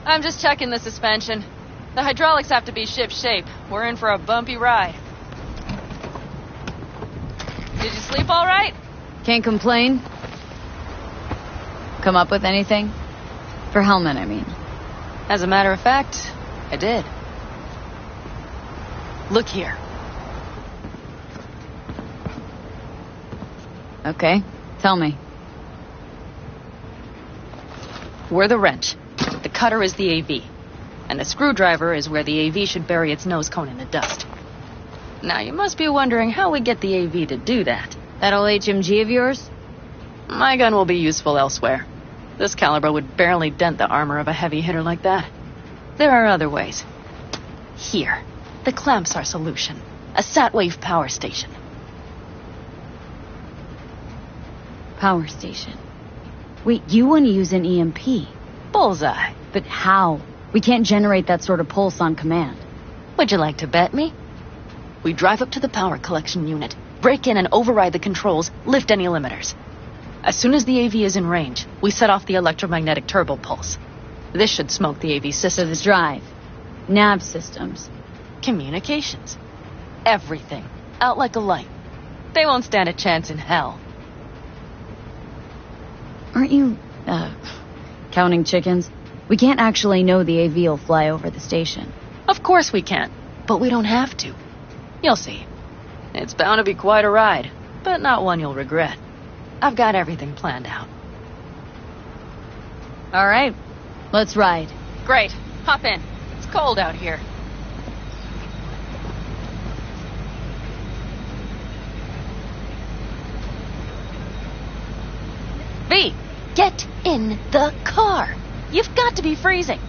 I'm just checking the suspension. The hydraulics have to be ship-shape. We're in for a bumpy ride. Did you sleep all right? Can't complain. Come up with anything? For Hellman, I mean. As a matter of fact, I did. Look here. Okay, tell me. We're the wrench. The cutter is the AV. And the screwdriver is where the AV should bury its nose cone in the dust. Now, you must be wondering how we get the AV to do that. That old HMG of yours? My gun will be useful elsewhere. This caliber would barely dent the armor of a heavy hitter like that. There are other ways. Here. The clamp's our solution. A Satwave power station. Power station. Wait, you want to use an EMP? Bullseye. But how? We can't generate that sort of pulse on command. Would you like to bet me? We drive up to the power collection unit, break in and override the controls, lift any limiters. As soon as the AV is in range, we set off the electromagnetic turbo pulse. This should smoke the AV So system. the drive, nav systems. Communications. Everything. Out like a light. They won't stand a chance in hell. Aren't you, counting chickens? We can't actually know the AV will fly over the station. Of course we can, but we don't have to. You'll see. It's bound to be quite a ride, but not one you'll regret. I've got everything planned out. All right, let's ride. Great. Hop in. It's cold out here. V, get in the car. You've got to be freezing.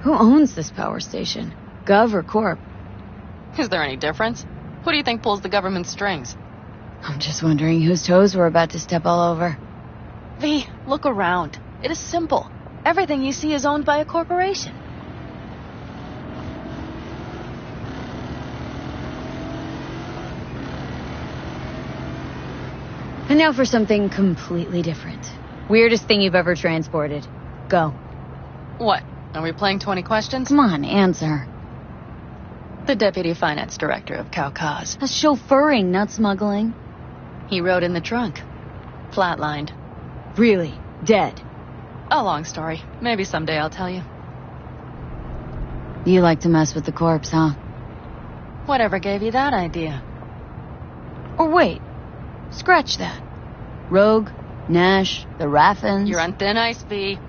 Who owns this power station? Gov or Corp? Is there any difference? Who do you think pulls the government's strings? I'm just wondering whose toes we're about to step all over. V, look around. It is simple. Everything you see is owned by a corporation. And now for something completely different. Weirdest thing you've ever transported. Go. What? Are we playing 20 questions? Come on, answer. The deputy finance director of Caucase. That's chauffeuring, not smuggling. He rode in the trunk. Flatlined. Really? Dead? A long story. Maybe someday I'll tell you. You like to mess with the corpse, huh? Whatever gave you that idea? Or wait. Scratch that. Rogue, Nash, the Raffins. You're on thin ice, V.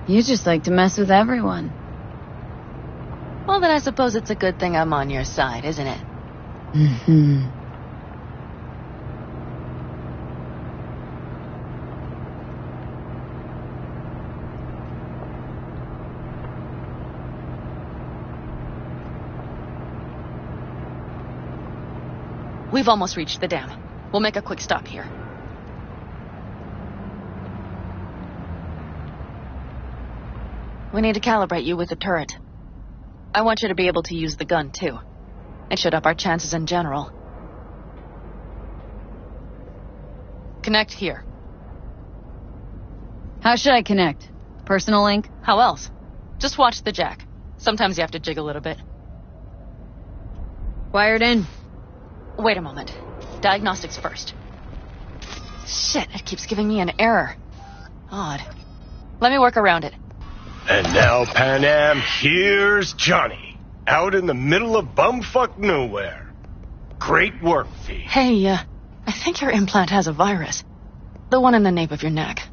You just like to mess with everyone. Well, then I suppose it's a good thing I'm on your side, isn't it? Mm-hmm. We've almost reached the dam. We'll make a quick stop here. We need to calibrate you with the turret. I want you to be able to use the gun, too. It should up our chances in general. Connect here. How should I connect? Personal link? How else? Just watch the jack. Sometimes you have to jig a little bit. Wired in. Wait a moment. Diagnostics first. Shit, it keeps giving me an error. Odd. Let me work around it. And now, Pan Am, here's Johnny. Out in the middle of bumfuck nowhere. Great work, V. Hey, I think your implant has a virus. The one in the nape of your neck.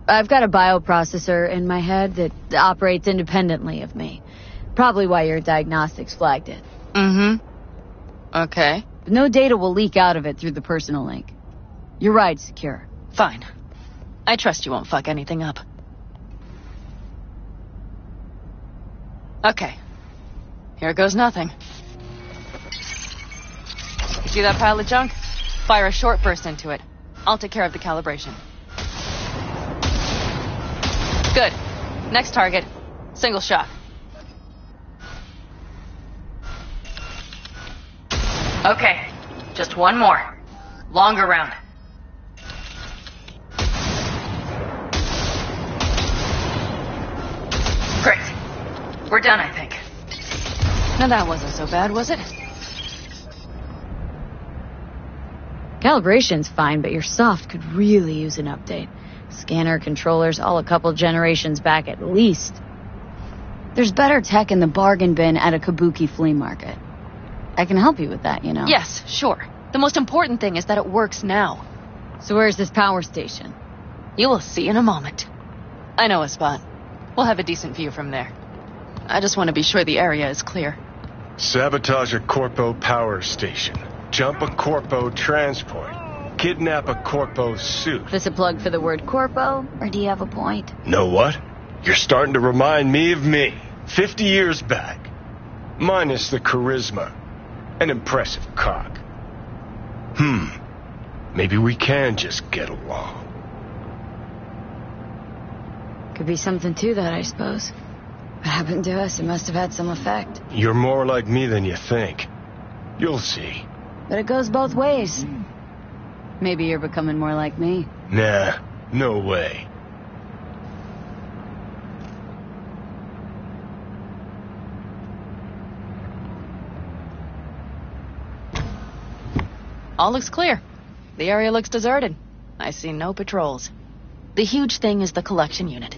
I've got a bioprocessor in my head that operates independently of me. Probably why your diagnostics flagged it. Mm-hmm. Okay. But no data will leak out of it through the personal link. Your ride's secure. Fine. I trust you won't fuck anything up. Okay. Here goes nothing. You see that pile of junk? Fire a short burst into it. I'll take care of the calibration. Good. Next target. Single shot. Okay. Just one more. Longer round. Great. We're done, I think. Now that wasn't so bad, was it? Calibration's fine, but your soft could really use an update. Scanner, controllers, all a couple generations back at least. There's better tech in the bargain bin at a kabuki flea market. I can help you with that, you know. Yes, sure. The most important thing is that it works now. So where's this power station? You will see in a moment. I know a spot. We'll have a decent view from there. I just want to be sure the area is clear. Sabotage a Corpo power station. Jump a Corpo transport. Kidnap a Corpo suit. This a plug for the word corpo, or do you have a point? Know what? You're starting to remind me of me. 50 years back. Minus the charisma. An impressive cock. Maybe we can just get along. Could be something to that, I suppose. What happened to us? It must have had some effect. You're more like me than you think. You'll see. But it goes both ways. Maybe you're becoming more like me. Nah, no way. All looks clear. The area looks deserted. I see no patrols. The huge thing is the collection unit.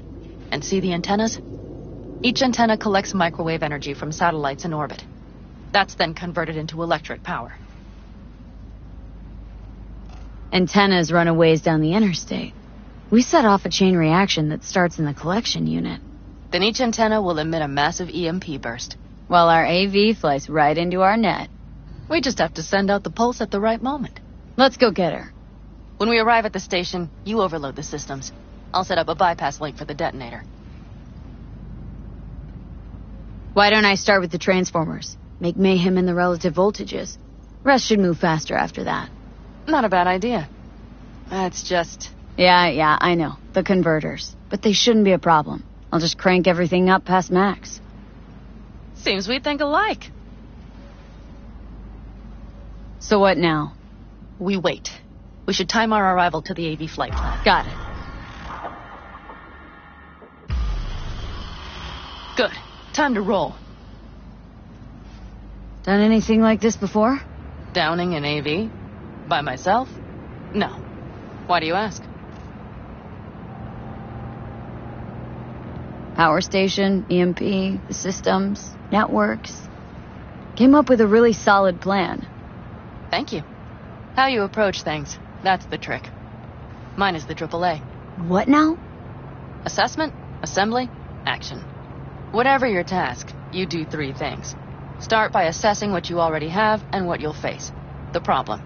And see the antennas? Each antenna collects microwave energy from satellites in orbit. That's then converted into electric power. Antennas run a ways down the interstate. We set off a chain reaction that starts in the collection unit. Then each antenna will emit a massive EMP burst. While our AV flies right into our net. We just have to send out the pulse at the right moment. Let's go get her. When we arrive at the station, you overload the systems. I'll set up a bypass link for the detonator. Why don't I start with the transformers? Make mayhem in the relative voltages. Rest should move faster after that. Not a bad idea. That's just... Yeah, I know. The converters. But they shouldn't be a problem. I'll just crank everything up past max. Seems we think alike. So what now? We wait. We should time our arrival to the AV flight plan. Got it. Good. Time to roll. Done anything like this before? Downing an AV? By myself? No. Why do you ask? Power station, EMP, the systems, networks. Came up with a really solid plan. Thank you. How you approach things, that's the trick. Mine is the AAA. What now? Assessment, assembly, action. Whatever your task, you do 3 things. Start by assessing what you already have and what you'll face. The problem.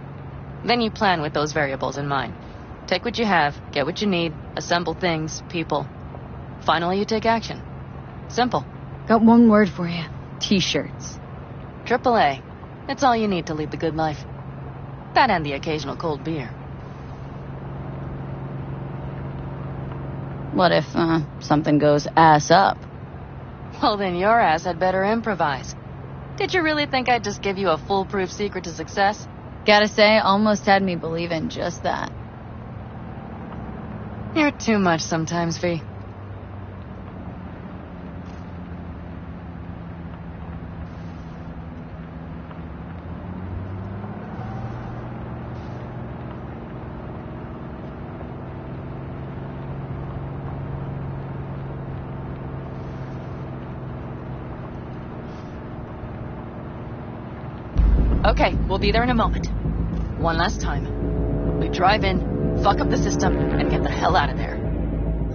Then you plan with those variables in mind. Take what you have, get what you need, assemble things, people. Finally, you take action. Simple. Got one word for you. T-shirts. AAA. It's all you need to lead the good life. That and the occasional cold beer. What if, something goes ass up? Well, then your ass had better improvise. Did you really think I'd just give you a foolproof secret to success? Gotta say, almost had me believe in just that. You're too much sometimes, V. Okay, we'll be there in a moment. One last time. We drive in, fuck up the system, and get the hell out of there.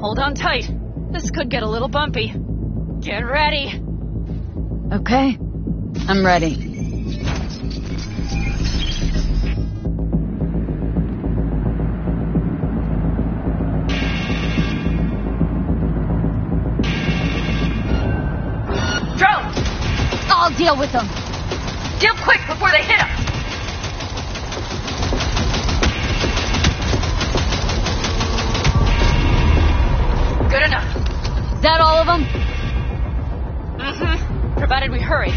Hold on tight. This could get a little bumpy. Get ready. Okay. I'm ready. Drone! I'll deal with them. Deal quick before they hit us! Good enough. Is that all of them? Mm-hmm. Provided we hurry.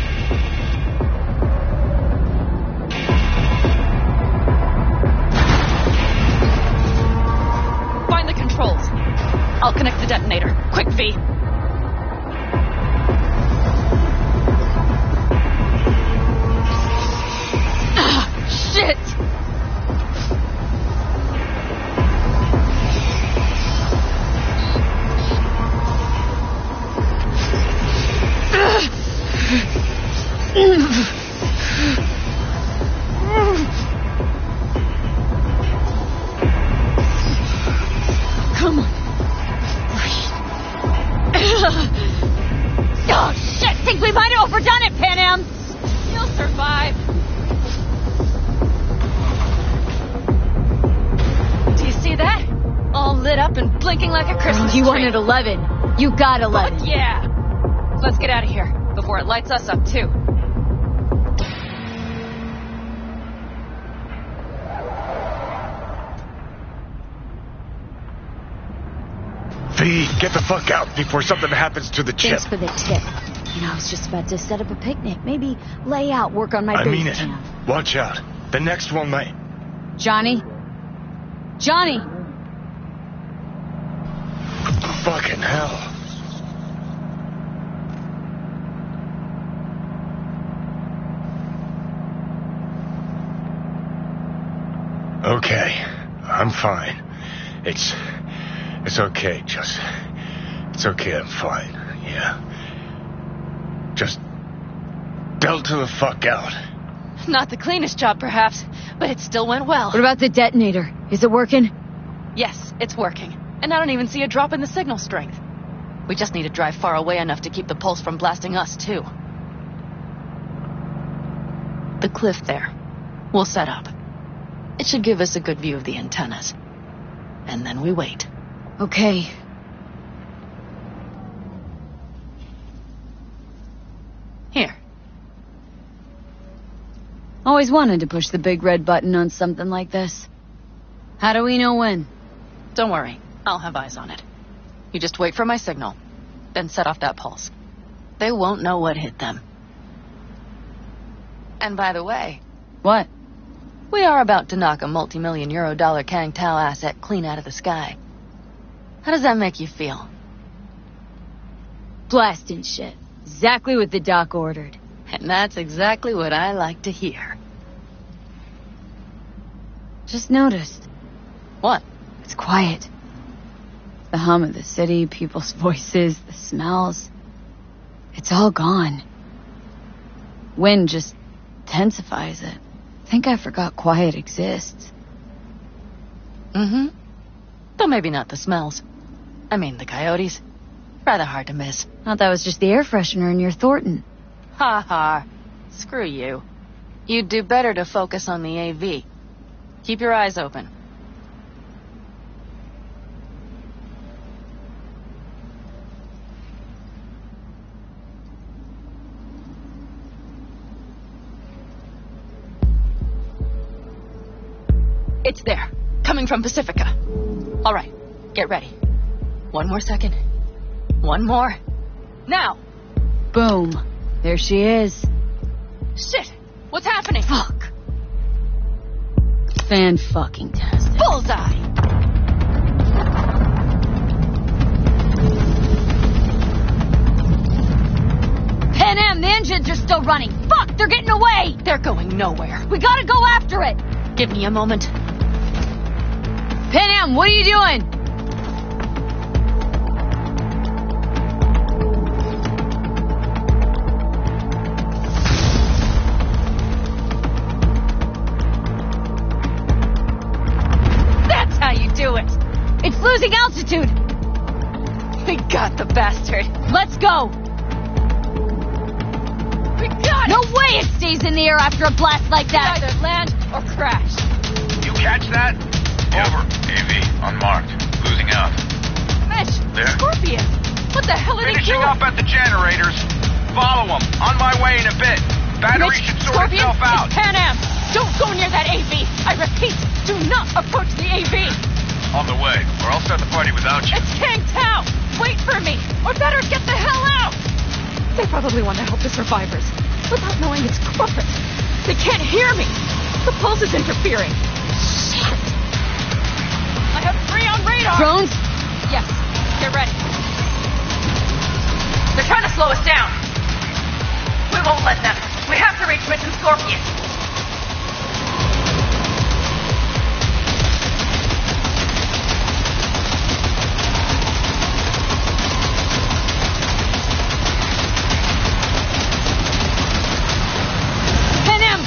Find the controls. I'll connect the detonator. Quick, V. Shit! Come on. Oh, shit! Think we might have overdone it, Pan Am! You'll survive. Do you see that? All lit up and blinking like a Christmas tree. You wanted 11. You got 11. Fuck yeah! Let's get out of here before it lights us up, too. V, get the fuck out before something happens to the chip. Thanks for the tip. You know, I was just about to set up a picnic. Maybe lay out, work on my I base mean it. camp. Watch out. The next one might... Johnny? Johnny! Fucking hell. Okay, I'm fine. It's okay, just... It's okay, I'm fine, yeah. Just... Delta the fuck out. Not the cleanest job, perhaps, but it still went well. What about the detonator? Is it working? Yes, it's working. And I don't even see a drop in the signal strength. We just need to drive far away enough to keep the pulse from blasting us, too. The cliff there. We'll set up. It should give us a good view of the antennas. And then we wait. Okay. Here. Always wanted to push the big red button on something like this. How do we know when? Don't worry. I'll have eyes on it. You just wait for my signal. Then set off that pulse. They won't know what hit them. And by the way... What? We are about to knock a multi-million euro Kang Tao asset clean out of the sky. How does that make you feel? Blasting shit. Exactly what the doc ordered. And that's exactly what I like to hear. Just noticed. What? It's quiet. The hum of the city, people's voices, the smells. It's all gone. Wind just intensifies it. I think I forgot quiet exists. Mm-hmm. Though maybe not the smells. I mean, the coyotes. Rather hard to miss. Thought that was just the air freshener in your Thornton. Ha ha. Screw you. You'd do better to focus on the AV. Keep your eyes open. It's there. Coming from Pacifica. All right. Get ready. One more second. One more. Now! Boom. There she is. Shit! What's happening? Fuck. Fan-fucking-tastic. Bullseye! Pan Am, the engines are still running. Fuck, they're getting away! They're going nowhere. We gotta go after it! Give me a moment. Pan Am, what are you doing? That's how you do it! It's losing altitude! We got the bastard. Let's go! We got it! No way it stays in the air after a blast like that! Either land or crash. You catch that? Over. AV, unmarked. Losing out. Mitch, There? Scorpion. What the hell are they Finishing doing? up at the generators. Follow them. On my way in a bit. Battery Mitch, should sort Scorpion, itself out. it's Pan Am. Don't go near that AV. I repeat, do not approach the AV. On the way, or I'll start the party without you. It's Hangtown. Wait for me, or better get the hell out. They probably want to help the survivors, without knowing it's corporate. They can't hear me. The pulse is interfering. Shit. I have 3 on radar. Drones? Yes, get ready. They're trying to slow us down. We won't let them. We have to reach Mitch and Scorpion.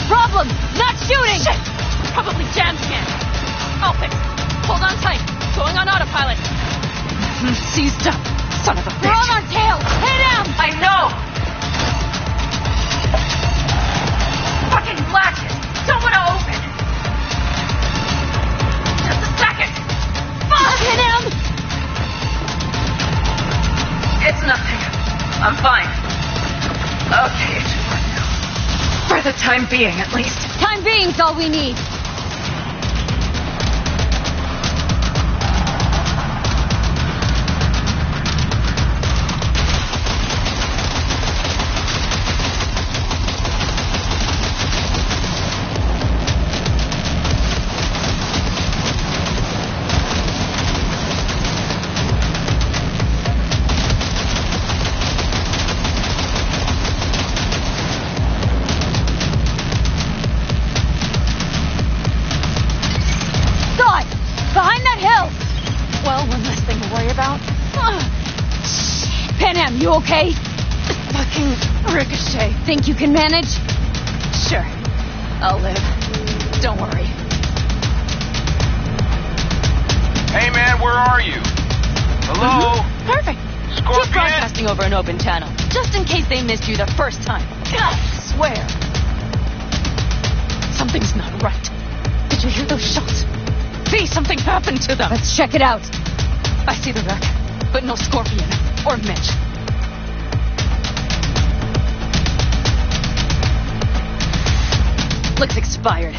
Problem! Not shooting! Shit! Probably jam scan. I'll fix it. Hold on tight. Going on autopilot. Seized up. Son of a bitch. They're on our tail! Hit him! I know! Fucking latches! Don't want to open! Just a second! Fuck! Hit him! It's nothing. I'm fine. Okay, it should work now. For the time being, at least. Time being's all we need. You okay? Fucking ricochet. Think you can manage? Sure. I'll live. Don't worry. Hey, man, where are you? Hello? Mm-hmm. Perfect. Scorpion? Keep broadcasting over an open channel, just in case they missed you the first time. God, I swear. Something's not right. Did you hear those shots? V, something happened to them. Let's check it out. I see the wreck, but no Scorpion or Mitch. Looks expired.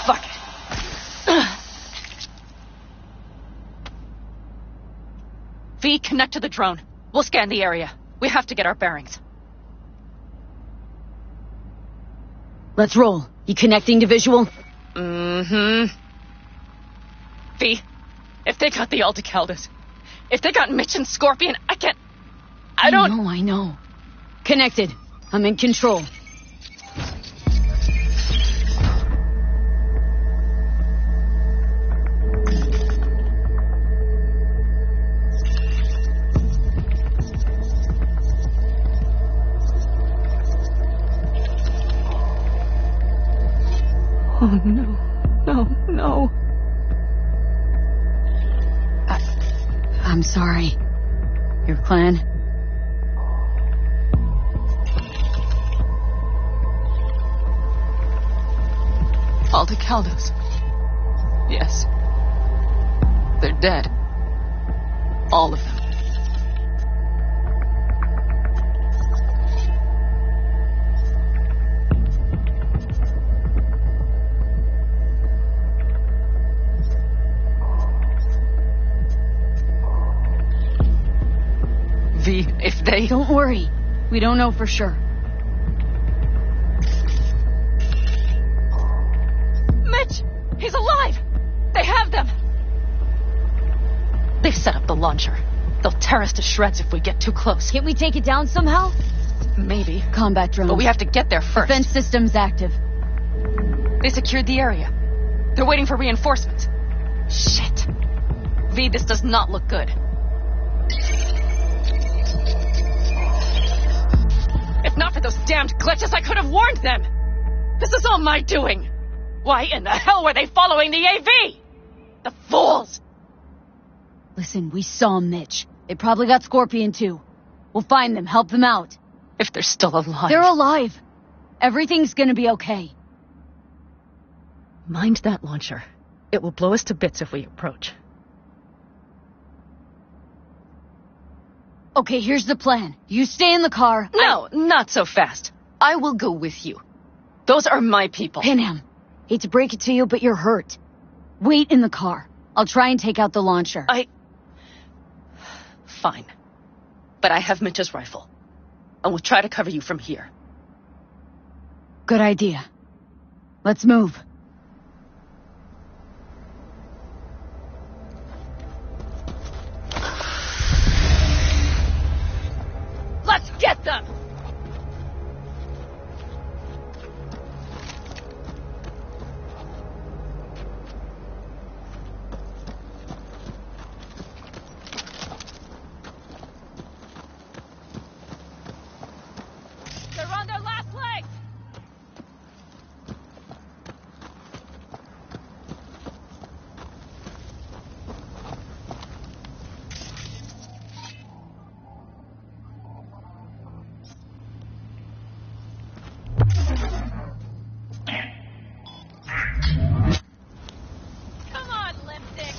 Fuck it. V, connect to the drone. We'll scan the area. We have to get our bearings. Let's roll. You connecting to visual? Mm-hmm. V, if they got the Aldecaldos, if they got Mitch and Scorpion, I can't... I know. Connected. I'm in control. Oh, no. No. I'm sorry. Your clan? Aldecaldos. Yes. They're dead. All of them. V, if they... Don't worry. We don't know for sure. Mitch! He's alive! They have them! They've set up the launcher. They'll tear us to shreds if we get too close. Can't we take it down somehow? Maybe. Combat drones. But we have to get there first. Defense systems active. They secured the area. They're waiting for reinforcements. Shit. V, this does not look good. If not for those damned glitches, I could have warned them! This is all my doing! Why in the hell were they following the AV? The fools! Listen, we saw Mitch. They probably got Scorpion too. We'll find them, help them out. If they're still alive. They're alive. Everything's gonna be okay. Mind that launcher. It will blow us to bits if we approach. Okay, here's the plan. You stay in the car. No, not so fast. I will go with you. Those are my people. Pinham, hate to break it to you, but you're hurt. Wait in the car. I'll try and take out the launcher. Fine. But I have Mitch's rifle. And we'll try to cover you from here. Good idea. Let's move. Let's get them! They're on their last legs! Come on, lipstick!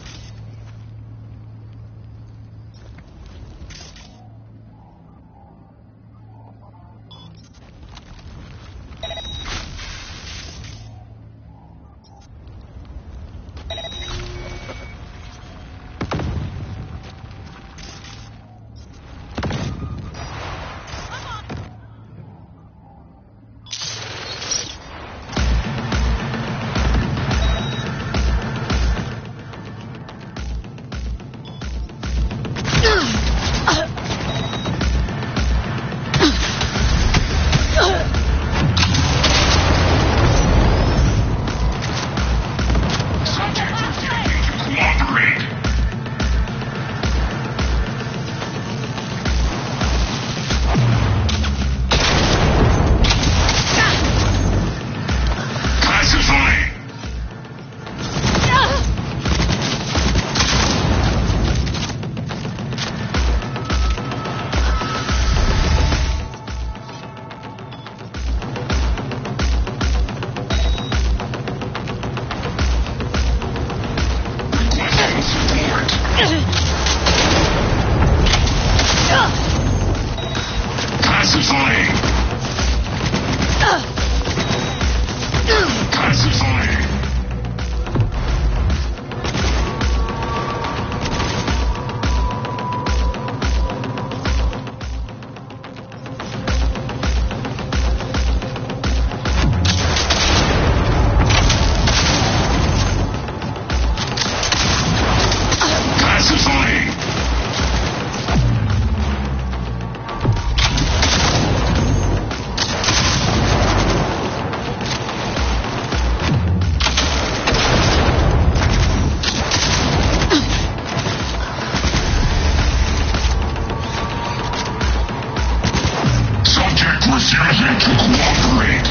refusing to cooperate.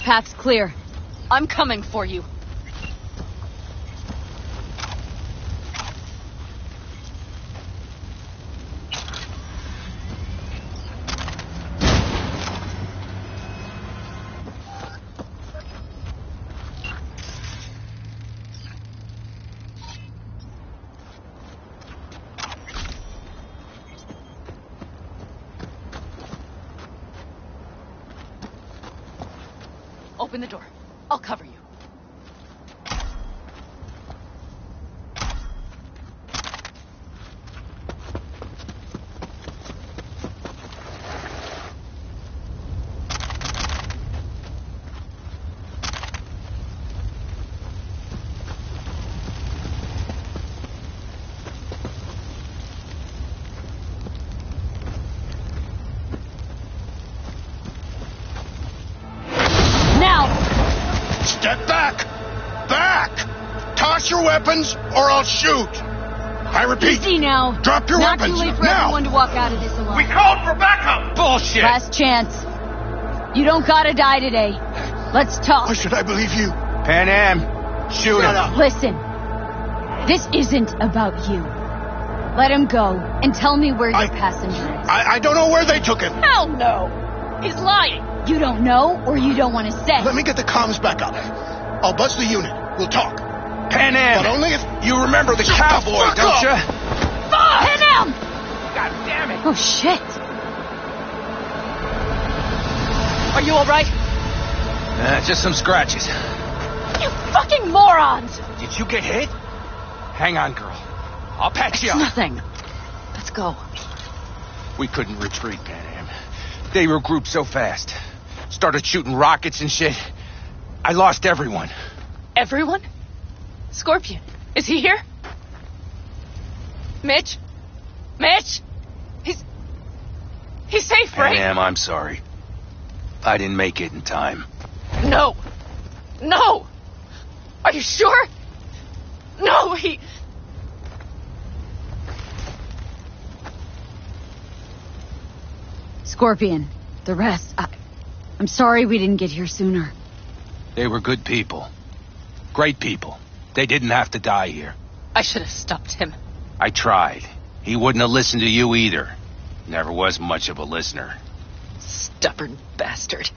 Path's clear. I'm coming for you. Open the door. I'll cover you. Step back! Back! Toss toss your weapons, or I'll shoot. I repeat. Easy now. Drop your Not weapons, too late for now. everyone to walk out of this alive. We called for backup! Bullshit! Last chance. You don't gotta die today. Let's talk. Why should I believe you? Pan Am, shoot Shut him. up. Listen. This isn't about you. Let him go and tell me where your passenger is. I don't know where they took him. Hell no! He's lying. You don't know or you don't want to say. Let me get the comms back up. I'll buzz the unit. We'll talk. Pan Am, But only if... you remember the Shut the cowboy, fuck don't up. you? Hit him! God damn it! Oh, shit. Are you alright? Just some scratches. You fucking morons! Did you get hit? Hang on, girl. I'll patch you It's up. nothing. Let's go. We couldn't retreat, Pan Am. They regrouped so fast. Started shooting rockets and shit. I lost everyone. Everyone? Scorpion, is he here? Mitch? Mitch? He's safe, Pan right? Am, I'm sorry. I didn't make it in time. No! No! Are you sure? No, Scorpion, the rest, I'm sorry we didn't get here sooner. They were good people. Great people. They didn't have to die here. I should have stopped him. I tried. He wouldn't have listened to you either. Never was much of a listener. Stubborn bastard.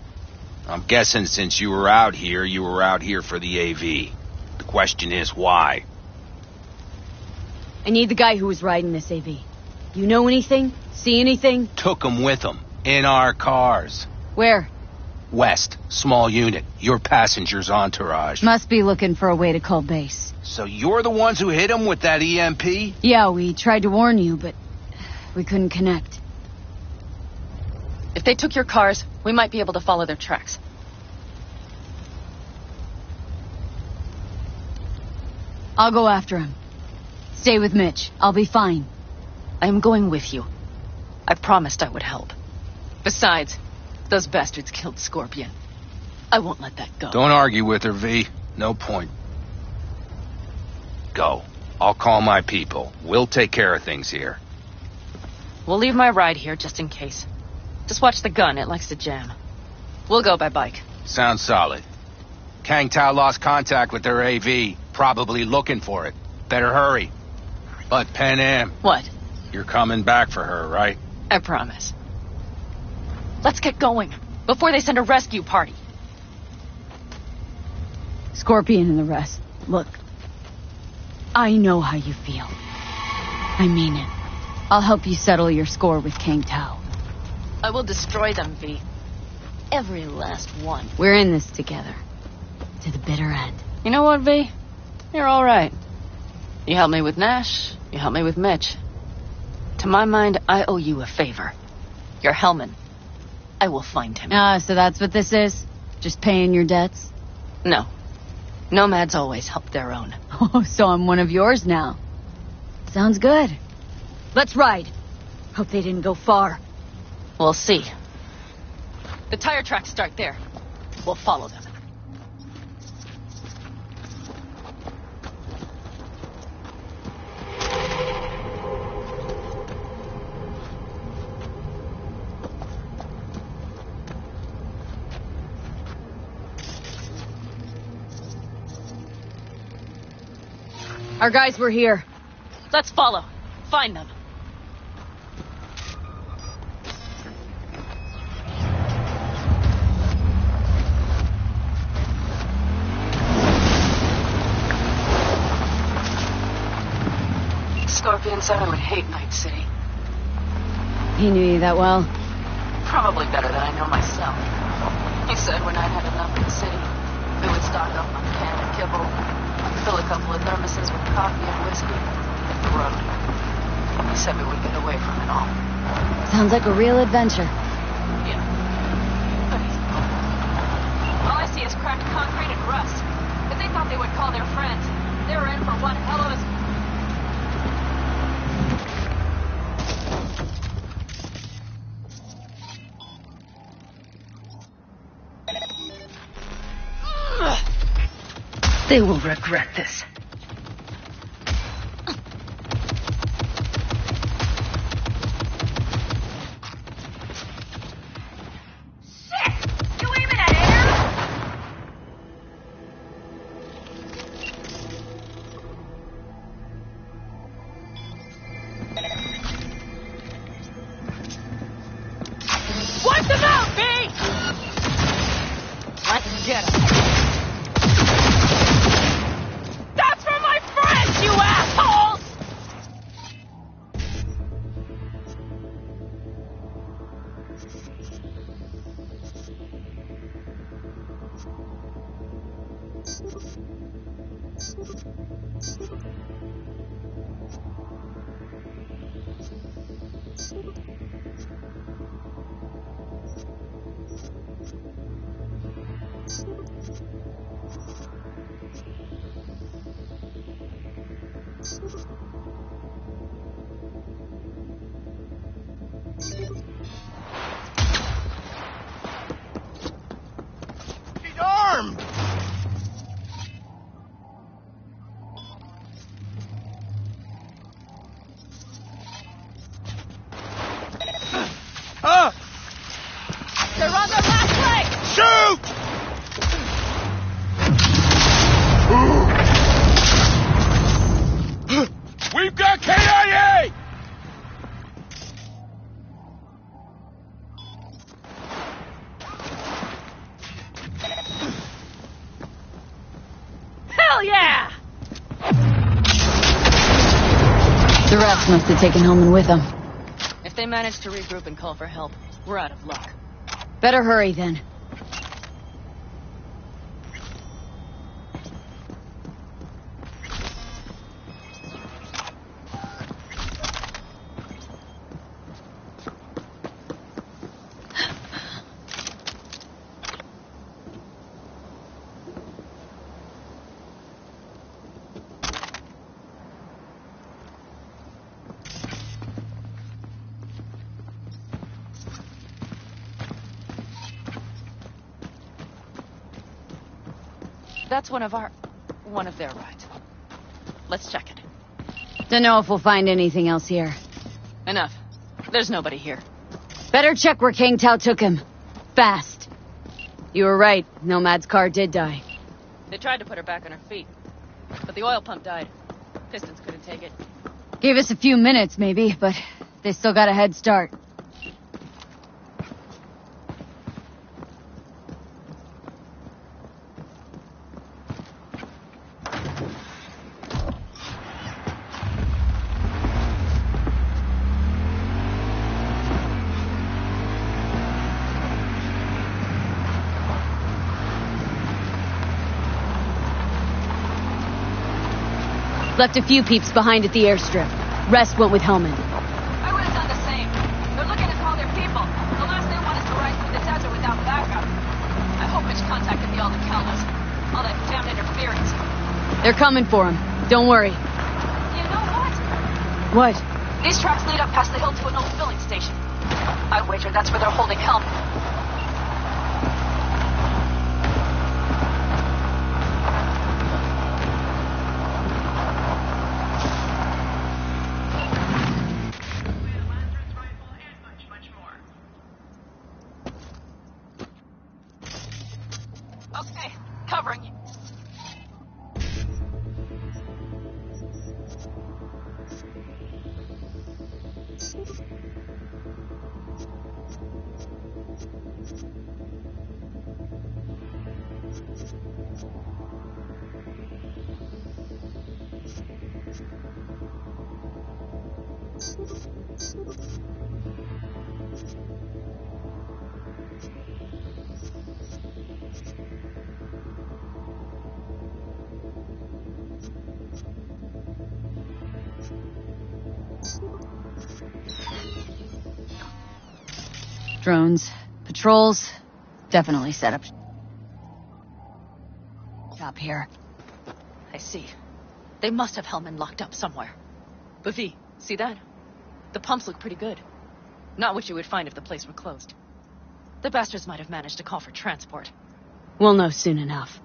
I'm guessing since you were out here for the AV. The question is why? I need the guy who was riding this AV. You know anything? See anything? Took him with him. In our cars. Where? West. Small unit. Your passenger's entourage. Must be looking for a way to call base. So you're the ones who hit him with that EMP? Yeah, we tried to warn you, but we couldn't connect. If they took your cars, we might be able to follow their tracks. I'll go after him. Stay with Mitch. I'll be fine. I am going with you. I promised I would help. Besides, those bastards killed Scorpion. I won't let that go. Don't argue with her, V. No point. Go. I'll call my people. We'll take care of things here. We'll leave my ride here just in case. Just watch the gun. It likes to jam. We'll go by bike. Sounds solid. Kang Tao lost contact with their AV. Probably looking for it. Better hurry. But Pan Am, What? you're coming back for her, right? I promise. Let's get going before they send a rescue party. Scorpion and the rest. Look. I know how you feel. I mean it. I'll help you settle your score with Kang Tao. I will destroy them, V. Every last one. We're in this together. To the bitter end. You know what, V? You're all right. You helped me with Nash. You helped me with Mitch. To my mind, I owe you a favor. Your Hellman. I will find him. Ah, so that's what this is? Just paying your debts? No. Nomads always help their own. Oh, so I'm one of yours now. Sounds good. Let's ride. Hope they didn't go far. We'll see. The tire tracks start there. We'll follow them. Our guys were here. Let's follow. Find them. Scorpion said I would hate Night City. He knew you that well? Probably better than I know myself. He said when I'd had enough of the city, we would stock up on canned kibble, fill a couple of thermoses with coffee and whiskey, hit the road. He said we would get away from it all. Sounds like a real adventure. Yeah. But he's all I see is cracked concrete and rust. If they thought they would call their friends, they were in for one hell of a... They will regret this. That's for my friends, you assholes! He's armed! Ah! They're on their last leg! Shoot! We've got KIA! Hell yeah! The rest must have taken Hellman with them. If they manage to regroup and call for help, we're out of luck. Better hurry then. That's one of their rides. Let's check it. Don't know if we'll find anything else here. Enough. There's nobody here. Better check where Kang Tao took him. Fast. You were right. Nomad's car did die. They tried to put her back on her feet, but the oil pump died. Pistons couldn't take it. Gave us a few minutes, maybe, but they still got a head start. Left a few peeps behind at the airstrip. Rest went with Hellman. I would have done the same. They're looking to call their people. The last they want is to ride through the desert without backup. I hope Mitch contacted the Aldecalos. All that damn interference. They're coming for him. Don't worry. You know what? What? These tracks lead up past the hill to an old filling station. I wager that's where they're holding Hellman. Okay, covering you. Drones. Patrols. Definitely set up shop here. I see. They must have Hellman locked up somewhere. But V, see that? The pumps look pretty good. Not what you would find if the place were closed. The bastards might have managed to call for transport. We'll know soon enough.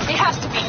He has to be.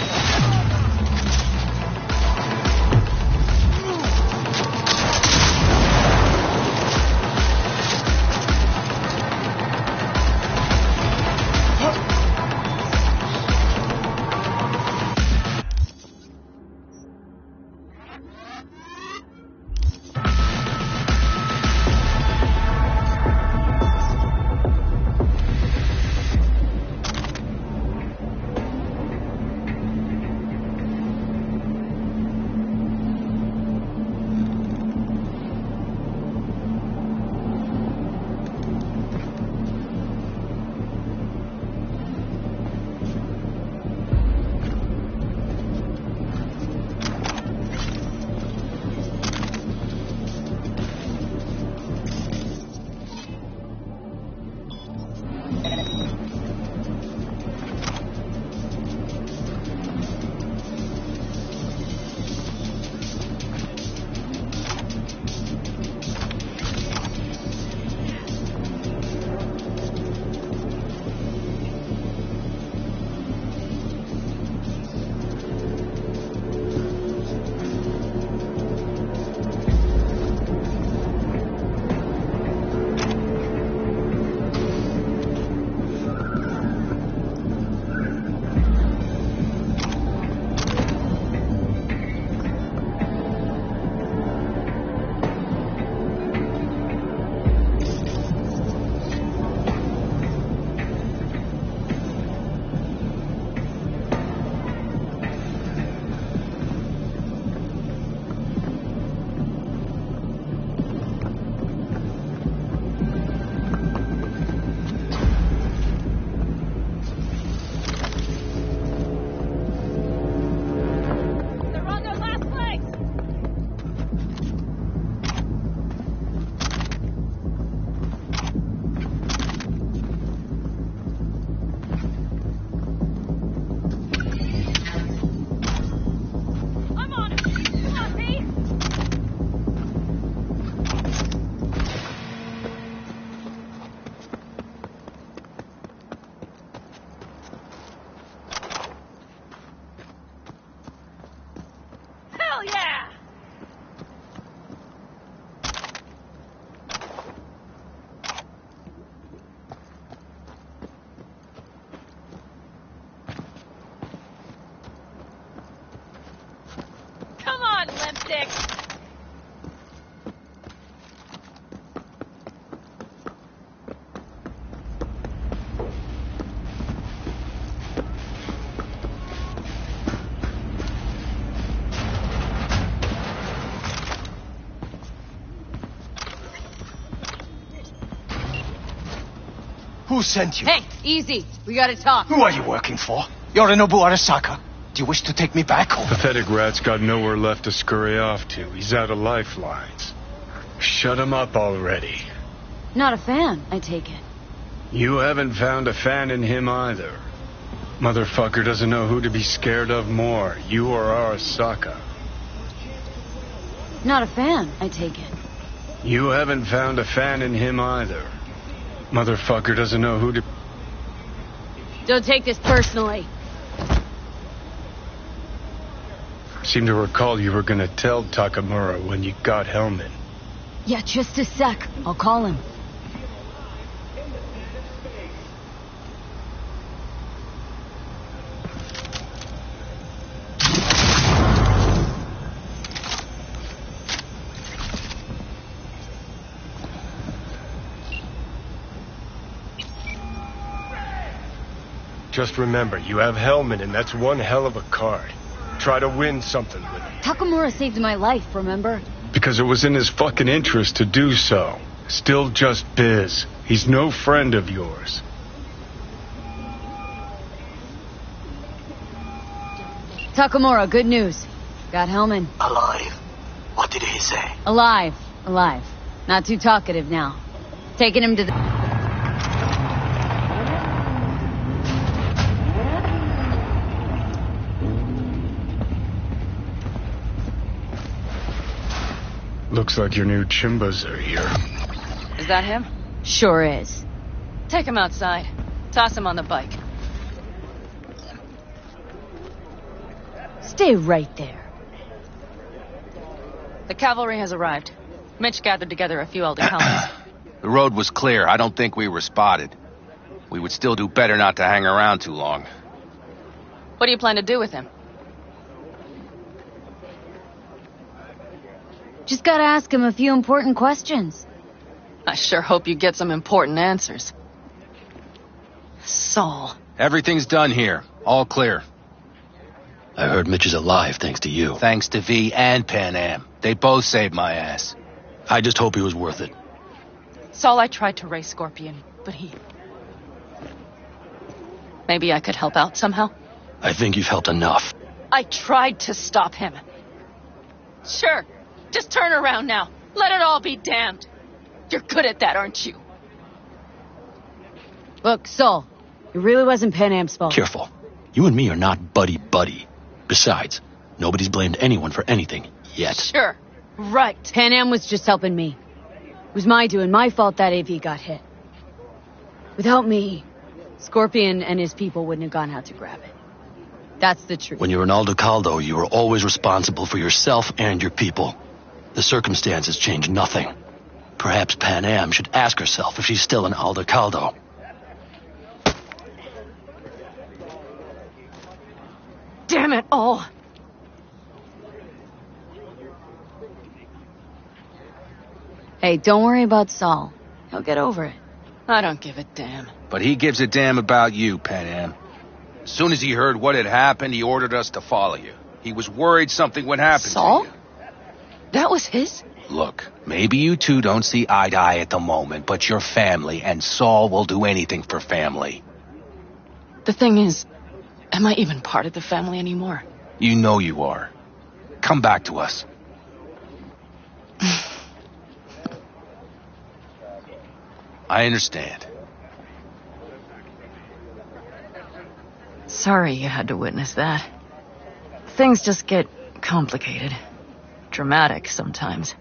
Who sent you? Hey, easy. We gotta talk. Who are you working for? Yorinobu Arasaka. Do you wish to take me back home? Pathetic rat's got nowhere left to scurry off to. He's out of lifelines. Shut him up already. Not a fan, I take it. You haven't found a fan in him either. Motherfucker doesn't know who to be scared of more, you or Arasaka. Not a fan, I take it. You haven't found a fan in him either. Motherfucker doesn't know who to... Don't take this personally. Seem to recall you were gonna tell Takamura when you got Hellman. Yeah, just a sec. I'll call him. Just remember, you have Hellman, and that's one hell of a card. Try to win something with him. Takamura saved my life, remember? Because it was in his fucking interest to do so. Still just biz. He's no friend of yours. Takamura, good news. Got Hellman. Alive. What did he say? Alive. Alive. Not too talkative now. Taking him to the... Looks like your new Chimbas are here. Is that him? Sure is. Take him outside. Toss him on the bike. Stay right there. The cavalry has arrived. Mitch gathered together a few Aldecaldos. The road was clear. I don't think we were spotted. We would still do better not to hang around too long. What do you plan to do with him? Just gotta ask him a few important questions. I sure hope you get some important answers. Saul. Everything's done here. All clear. I heard Mitch is alive thanks to you. Thanks to V and Pan Am. They both saved my ass. I just hope he was worth it. Saul, I tried to raise Scorpion, but he... Maybe I could help out somehow? I think you've helped enough. I tried to stop him. Sure. Just turn around now. Let it all be damned. You're good at that, aren't you? Look, Saul, it really wasn't Pan Am's fault. Careful. You and me are not buddy-buddy. Besides, nobody's blamed anyone for anything, yet. Sure. Right. Pan Am was just helping me. It was my doing, my fault that AV got hit. Without me, Scorpion and his people wouldn't have gone out to grab it. That's the truth. When you're an Aldecaldo, you are always responsible for yourself and your people. The circumstances change nothing. Perhaps Pan Am should ask herself if she's still an Aldecaldo. Damn it all. Hey, don't worry about Saul. He'll get over it. I don't give a damn. But he gives a damn about you, Pan Am. As soon as he heard what had happened, he ordered us to follow you. He was worried something would happen Saul? to you. That was his? Look, maybe you two don't see eye to eye at the moment, but you're family, and Saul will do anything for family. The thing is, am I even part of the family anymore? You know you are. Come back to us. I understand. Sorry you had to witness that. Things just get complicated. Dramatic sometimes.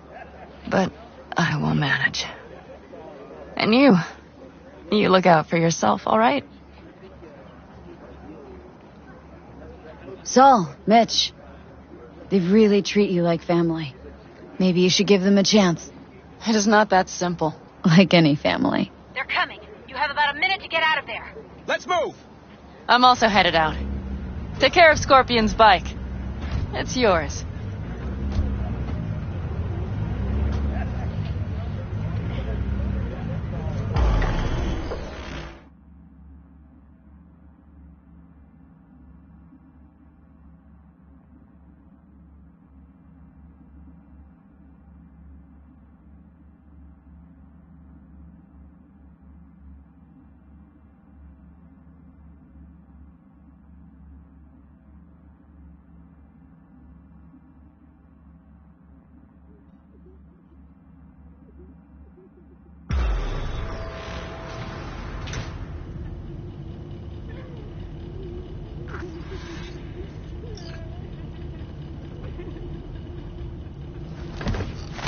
But I will manage. And you look out for yourself, all right? Saul, Mitch, they really treat you like family. Maybe you should give them a chance. It is not that simple. Like any family. They're coming. You have about a minute to get out of there. Let's move! I'm also headed out. Take care of Scorpion's bike. It's yours.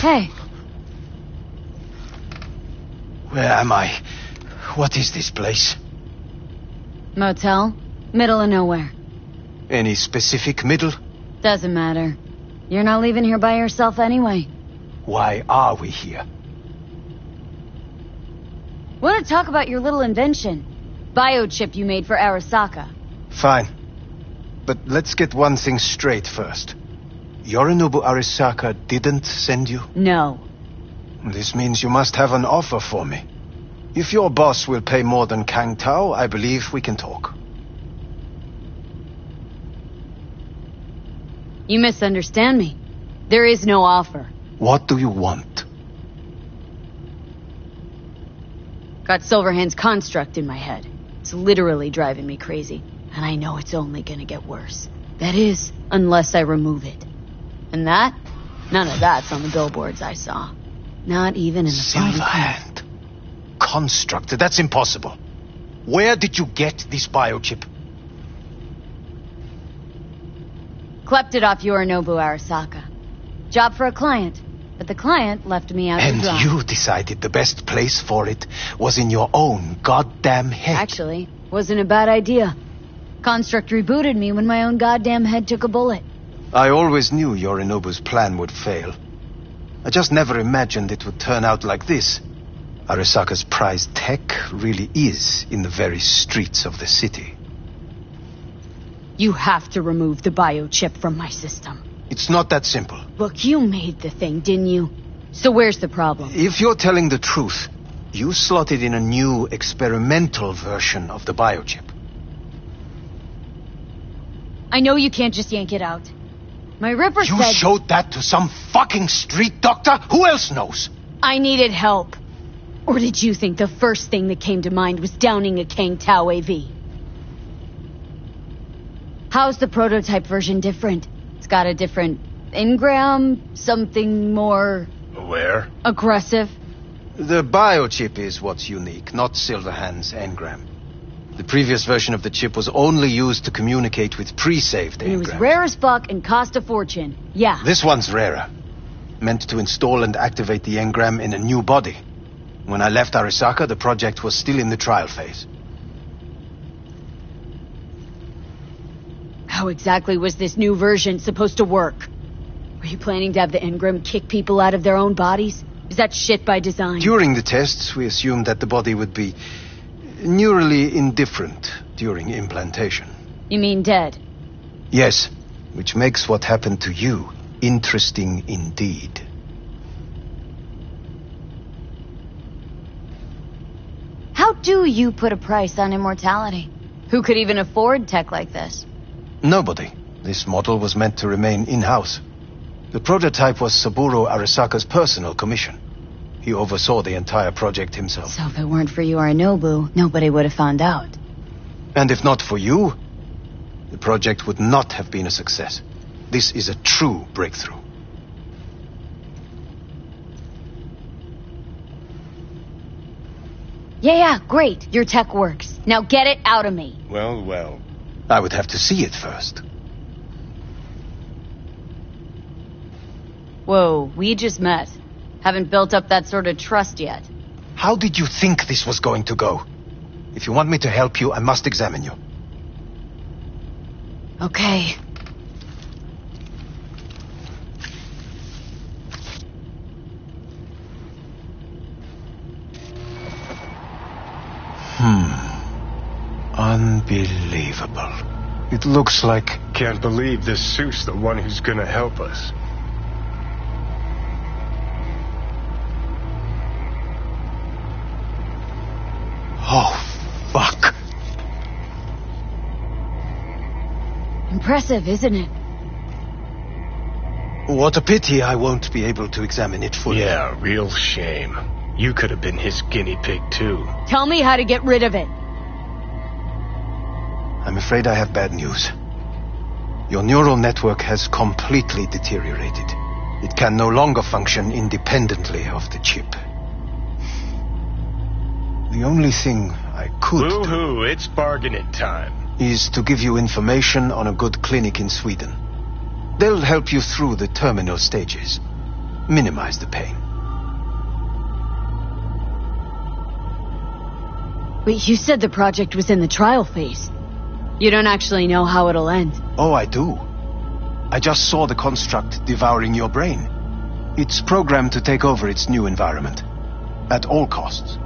Hey. Where am I? What is this place? Motel? Middle of nowhere. Any specific middle? Doesn't matter. You're not leaving here by yourself anyway. Why are we here? Want to talk about your little invention? Biochip you made for Arasaka. Fine. But let's get one thing straight first. Yorinobu Arasaka didn't send you? No. This means you must have an offer for me. If your boss will pay more than Kang Tao, I believe we can talk. You misunderstand me. There is no offer. What do you want? Got Silverhand's construct in my head. It's literally driving me crazy. And I know it's only gonna get worse. That is, unless I remove it. And that? None of that's on the billboards I saw. Not even in the Silverhand. Construct? That's impossible. Where did you get this biochip? Clept it off Yorinobu Arasaka. Job for a client. But the client left me out to And dry. you decided the best place for it was in your own goddamn head. Actually, wasn't a bad idea. Construct rebooted me when my own goddamn head took a bullet. I always knew Yorinobu's plan would fail. I just never imagined it would turn out like this. Arasaka's prized tech really is in the very streets of the city. You have to remove the biochip from my system. It's not that simple. Look, you made the thing, didn't you? So where's the problem? If you're telling the truth, you slotted in a new experimental version of the biochip. I know you can't just yank it out. My Ripper said... You showed that to some fucking street doctor? Who else knows? I needed help. Or did you think the first thing that came to mind was downing a Kang Tao AV? How's the prototype version different? It's got a different engram, something more... Aware? Aggressive? The biochip is what's unique, not Silverhand's engram. The previous version of the chip was only used to communicate with pre-saved engrams. It was rare as fuck and cost a fortune. Yeah. This one's rarer. Meant to install and activate the engram in a new body. When I left Arasaka, the project was still in the trial phase. How exactly was this new version supposed to work? Were you planning to have the engram kick people out of their own bodies? Is that shit by design? During the tests, we assumed that the body would be neurally indifferent during implantation. You mean dead? Yes, which makes what happened to you interesting indeed. How do you put a price on immortality? Who could even afford tech like this? Nobody. This model was meant to remain in-house. The prototype was Saburo Arasaka's personal commission. He oversaw the entire project himself. So if it weren't for Yorinobu, nobody would have found out. And if not for you, the project would not have been a success. This is a true breakthrough. Yeah, great. Your tech works. Now get it out of me. Well, well. I would have to see it first. Whoa, we just met. Haven't built up that sort of trust yet. How did you think this was going to go? If you want me to help you, I must examine you. Okay. Unbelievable. It looks like... Can't believe this suit's the one who's gonna help us. Oh, fuck. Impressive, isn't it? What a pity I won't be able to examine it fully. Yeah, real shame. You could have been his guinea pig, too. Tell me how to get rid of it. I'm afraid I have bad news. Your neural network has completely deteriorated. It can no longer function independently of the chip. The only thing I could Woo-hoo, it's bargaining time. is to give you information on a good clinic in Sweden. They'll help you through the terminal stages. Minimize the pain. Wait, you said the project was in the trial phase. You don't actually know how it'll end. Oh, I do. I just saw the construct devouring your brain. It's programmed to take over its new environment. At all costs.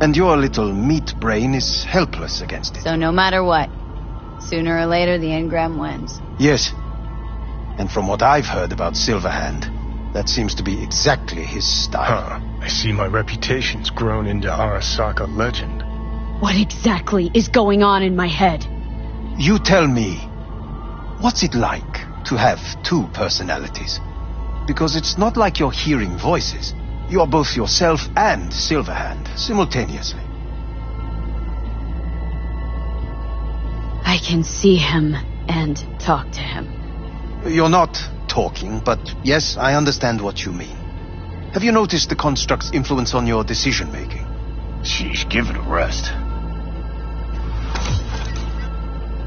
And your little meat brain is helpless against it. So no matter what, sooner or later the engram wins. Yes. And from what I've heard about Silverhand, that seems to be exactly his style. I see my reputation's grown into Arasaka legend. What exactly is going on in my head? You tell me, what's it like to have two personalities? Because it's not like you're hearing voices. You're both yourself and Silverhand, simultaneously. I can see him and talk to him. You're not talking, but yes, I understand what you mean. Have you noticed the construct's influence on your decision-making? Sheesh, give it a rest.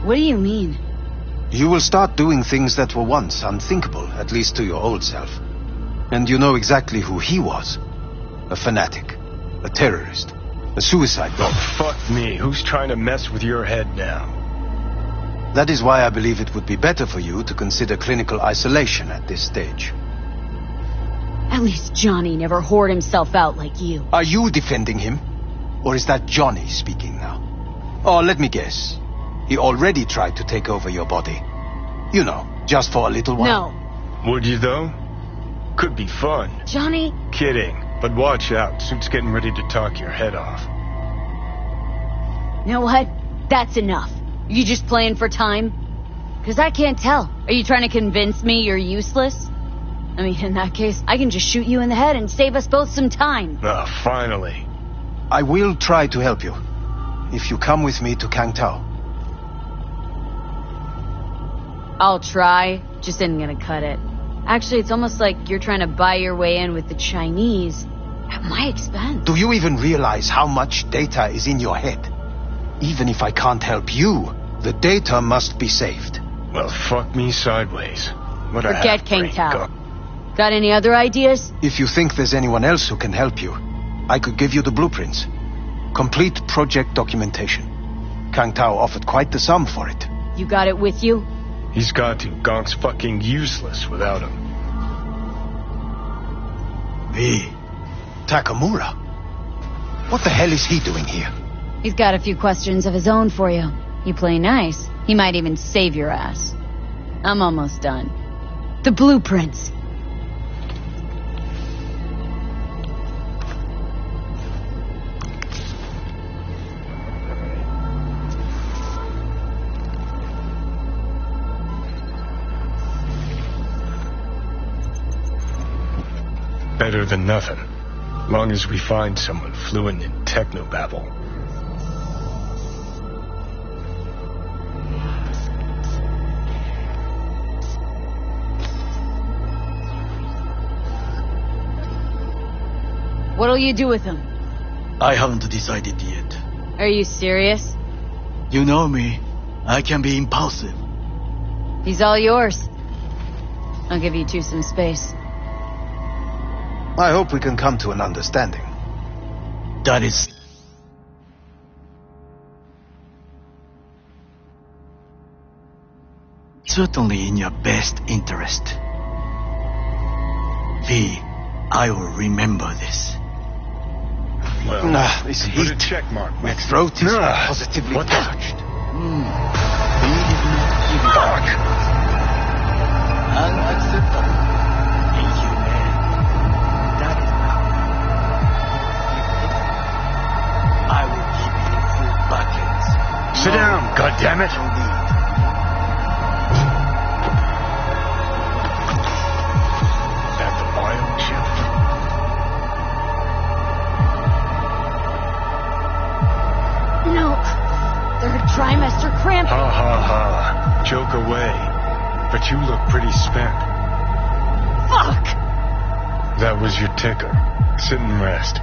What do you mean? You will start doing things that were once unthinkable, at least to your old self. And you know exactly who he was. A fanatic. A terrorist. A suicide bomber. Oh, fuck me. Who's trying to mess with your head now? That is why I believe it would be better for you to consider clinical isolation at this stage. At least Johnny never whored himself out like you. Are you defending him? Or is that Johnny speaking now? Oh, let me guess. He already tried to take over your body. You know, just for a little while. No. Would you, though? Could be fun. Johnny? Kidding. But watch out. Suit's getting ready to talk your head off. You know what? That's enough. You just playing for time? Because I can't tell. Are you trying to convince me you're useless? I mean, in that case, I can just shoot you in the head and save us both some time. Ah, finally. I will try to help you. If you come with me to Kangtao. I'll try. Just isn't gonna cut it. Actually, it's almost like you're trying to buy your way in with the Chinese. At my expense. Do you even realize how much data is in your head? Even if I can't help you, the data must be saved. Well, fuck me sideways. What a Forget Kangtao. Got any other ideas? If you think there's anyone else who can help you, I could give you the blueprints. Complete project documentation. Kangtao offered quite the sum for it. You got it with you? He's got to. Gonk's fucking useless without him. V. Takamura? What the hell is he doing here? He's got a few questions of his own for you. You play nice. He might even save your ass. I'm almost done. The blueprints. Better than nothing. Long as we find someone fluent in technobabble. What'll you do with him? I haven't decided yet. Are you serious? You know me. I can be impulsive. He's all yours. I'll give you two some space. I hope we can come to an understanding. That is... certainly in your best interest. V, I will remember this. Well, this put heat. a check mark. My throat is positively What the- parched. V is not giving up. Unacceptable. Inhumane. That is now. I will give you full buckets. Sit down, goddammit! No need. That the biochip? No. Third trimester cramp. Ha ha ha. Joke away. But you look pretty spent. Fuck! That was your ticker. Sit and rest.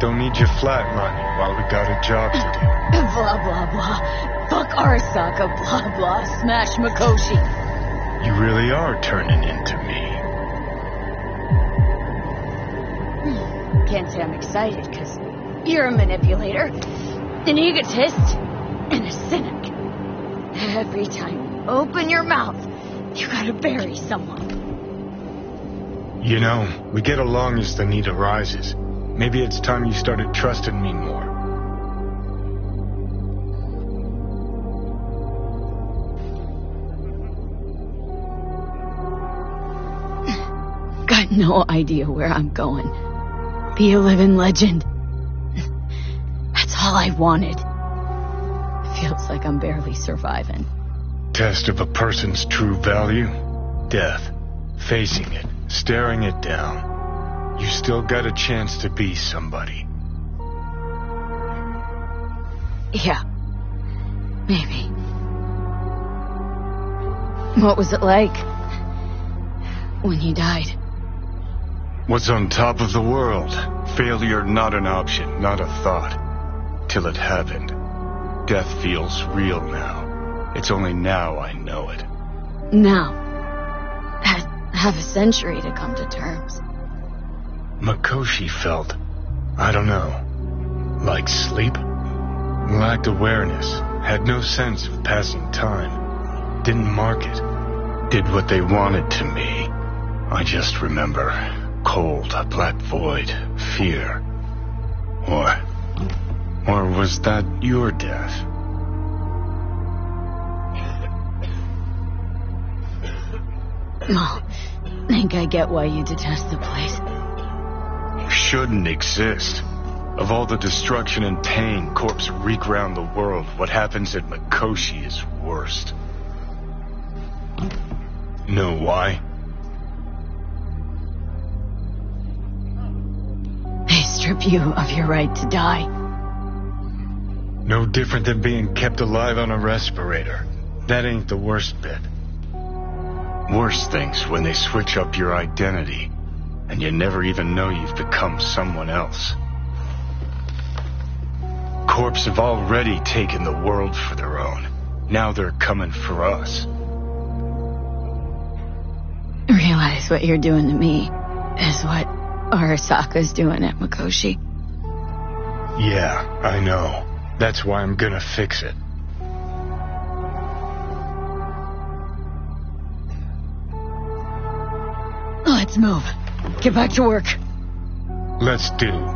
Don't need you flatlining while we got a job to do. Blah, blah, blah. Fuck Arasaka, blah, blah. Smash Mikoshi. You really are turning into me. Can't say I'm excited, because you're a manipulator, an egotist, and a cynic. Every time you open your mouth, you gotta bury someone. You know, we get along as the need arises. Maybe it's time you started trusting me more. Got no idea where I'm going. Be a living legend. That's all I wanted. Feels like I'm barely surviving. Test of a person's true value? Death. Facing it. Staring it down. You still got a chance to be somebody. Yeah. Maybe. What was it like when you died? What's on top of the world? Failure not an option, not a thought. Till it happened. Death feels real now. It's only now I know it. Now. Had half a century to come to terms. Mikoshi felt, I don't know, like sleep? Lacked awareness, had no sense of passing time. didn't mark it. Did what they wanted to me. I just remember cold, a black void, fear. Or was that your death? Oh, think I get why you detest the place. You shouldn't exist. Of all the destruction and pain corpses wreak round the world, what happens at Mikoshi is worst. Know why? They strip you of your right to die. No different than being kept alive on a respirator. That ain't the worst bit. Worst things when they switch up your identity, and you never even know you've become someone else. Corps have already taken the world for their own. Now they're coming for us. Realize what you're doing to me is what Arasaka's doing at Mikoshi. Yeah, I know. That's why I'm gonna fix it. Let's move. Get back to work. Let's do.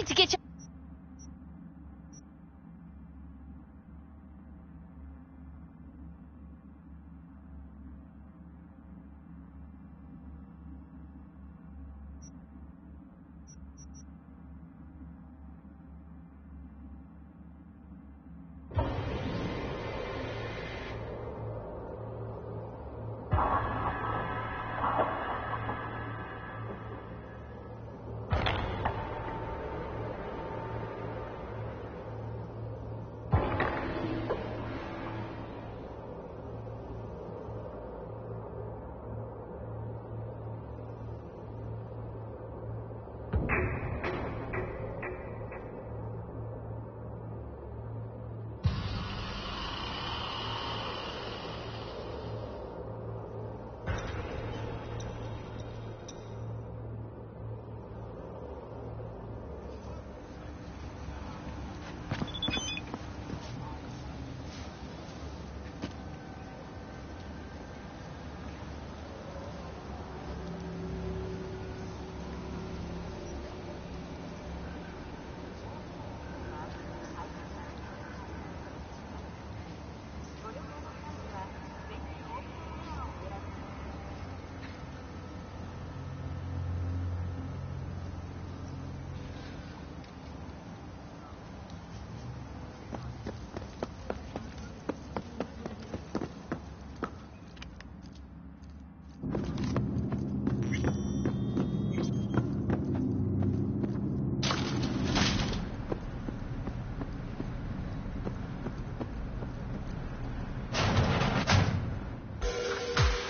need to get you...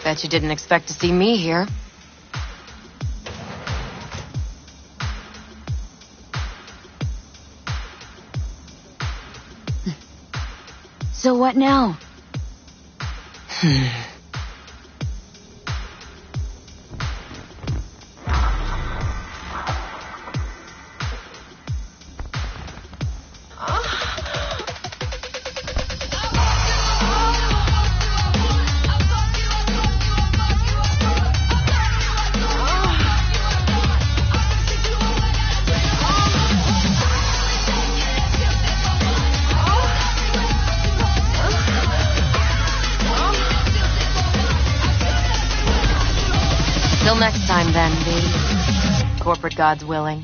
Bet you didn't expect to see me here. So what now? Till next time then, baby. Corporate gods willing.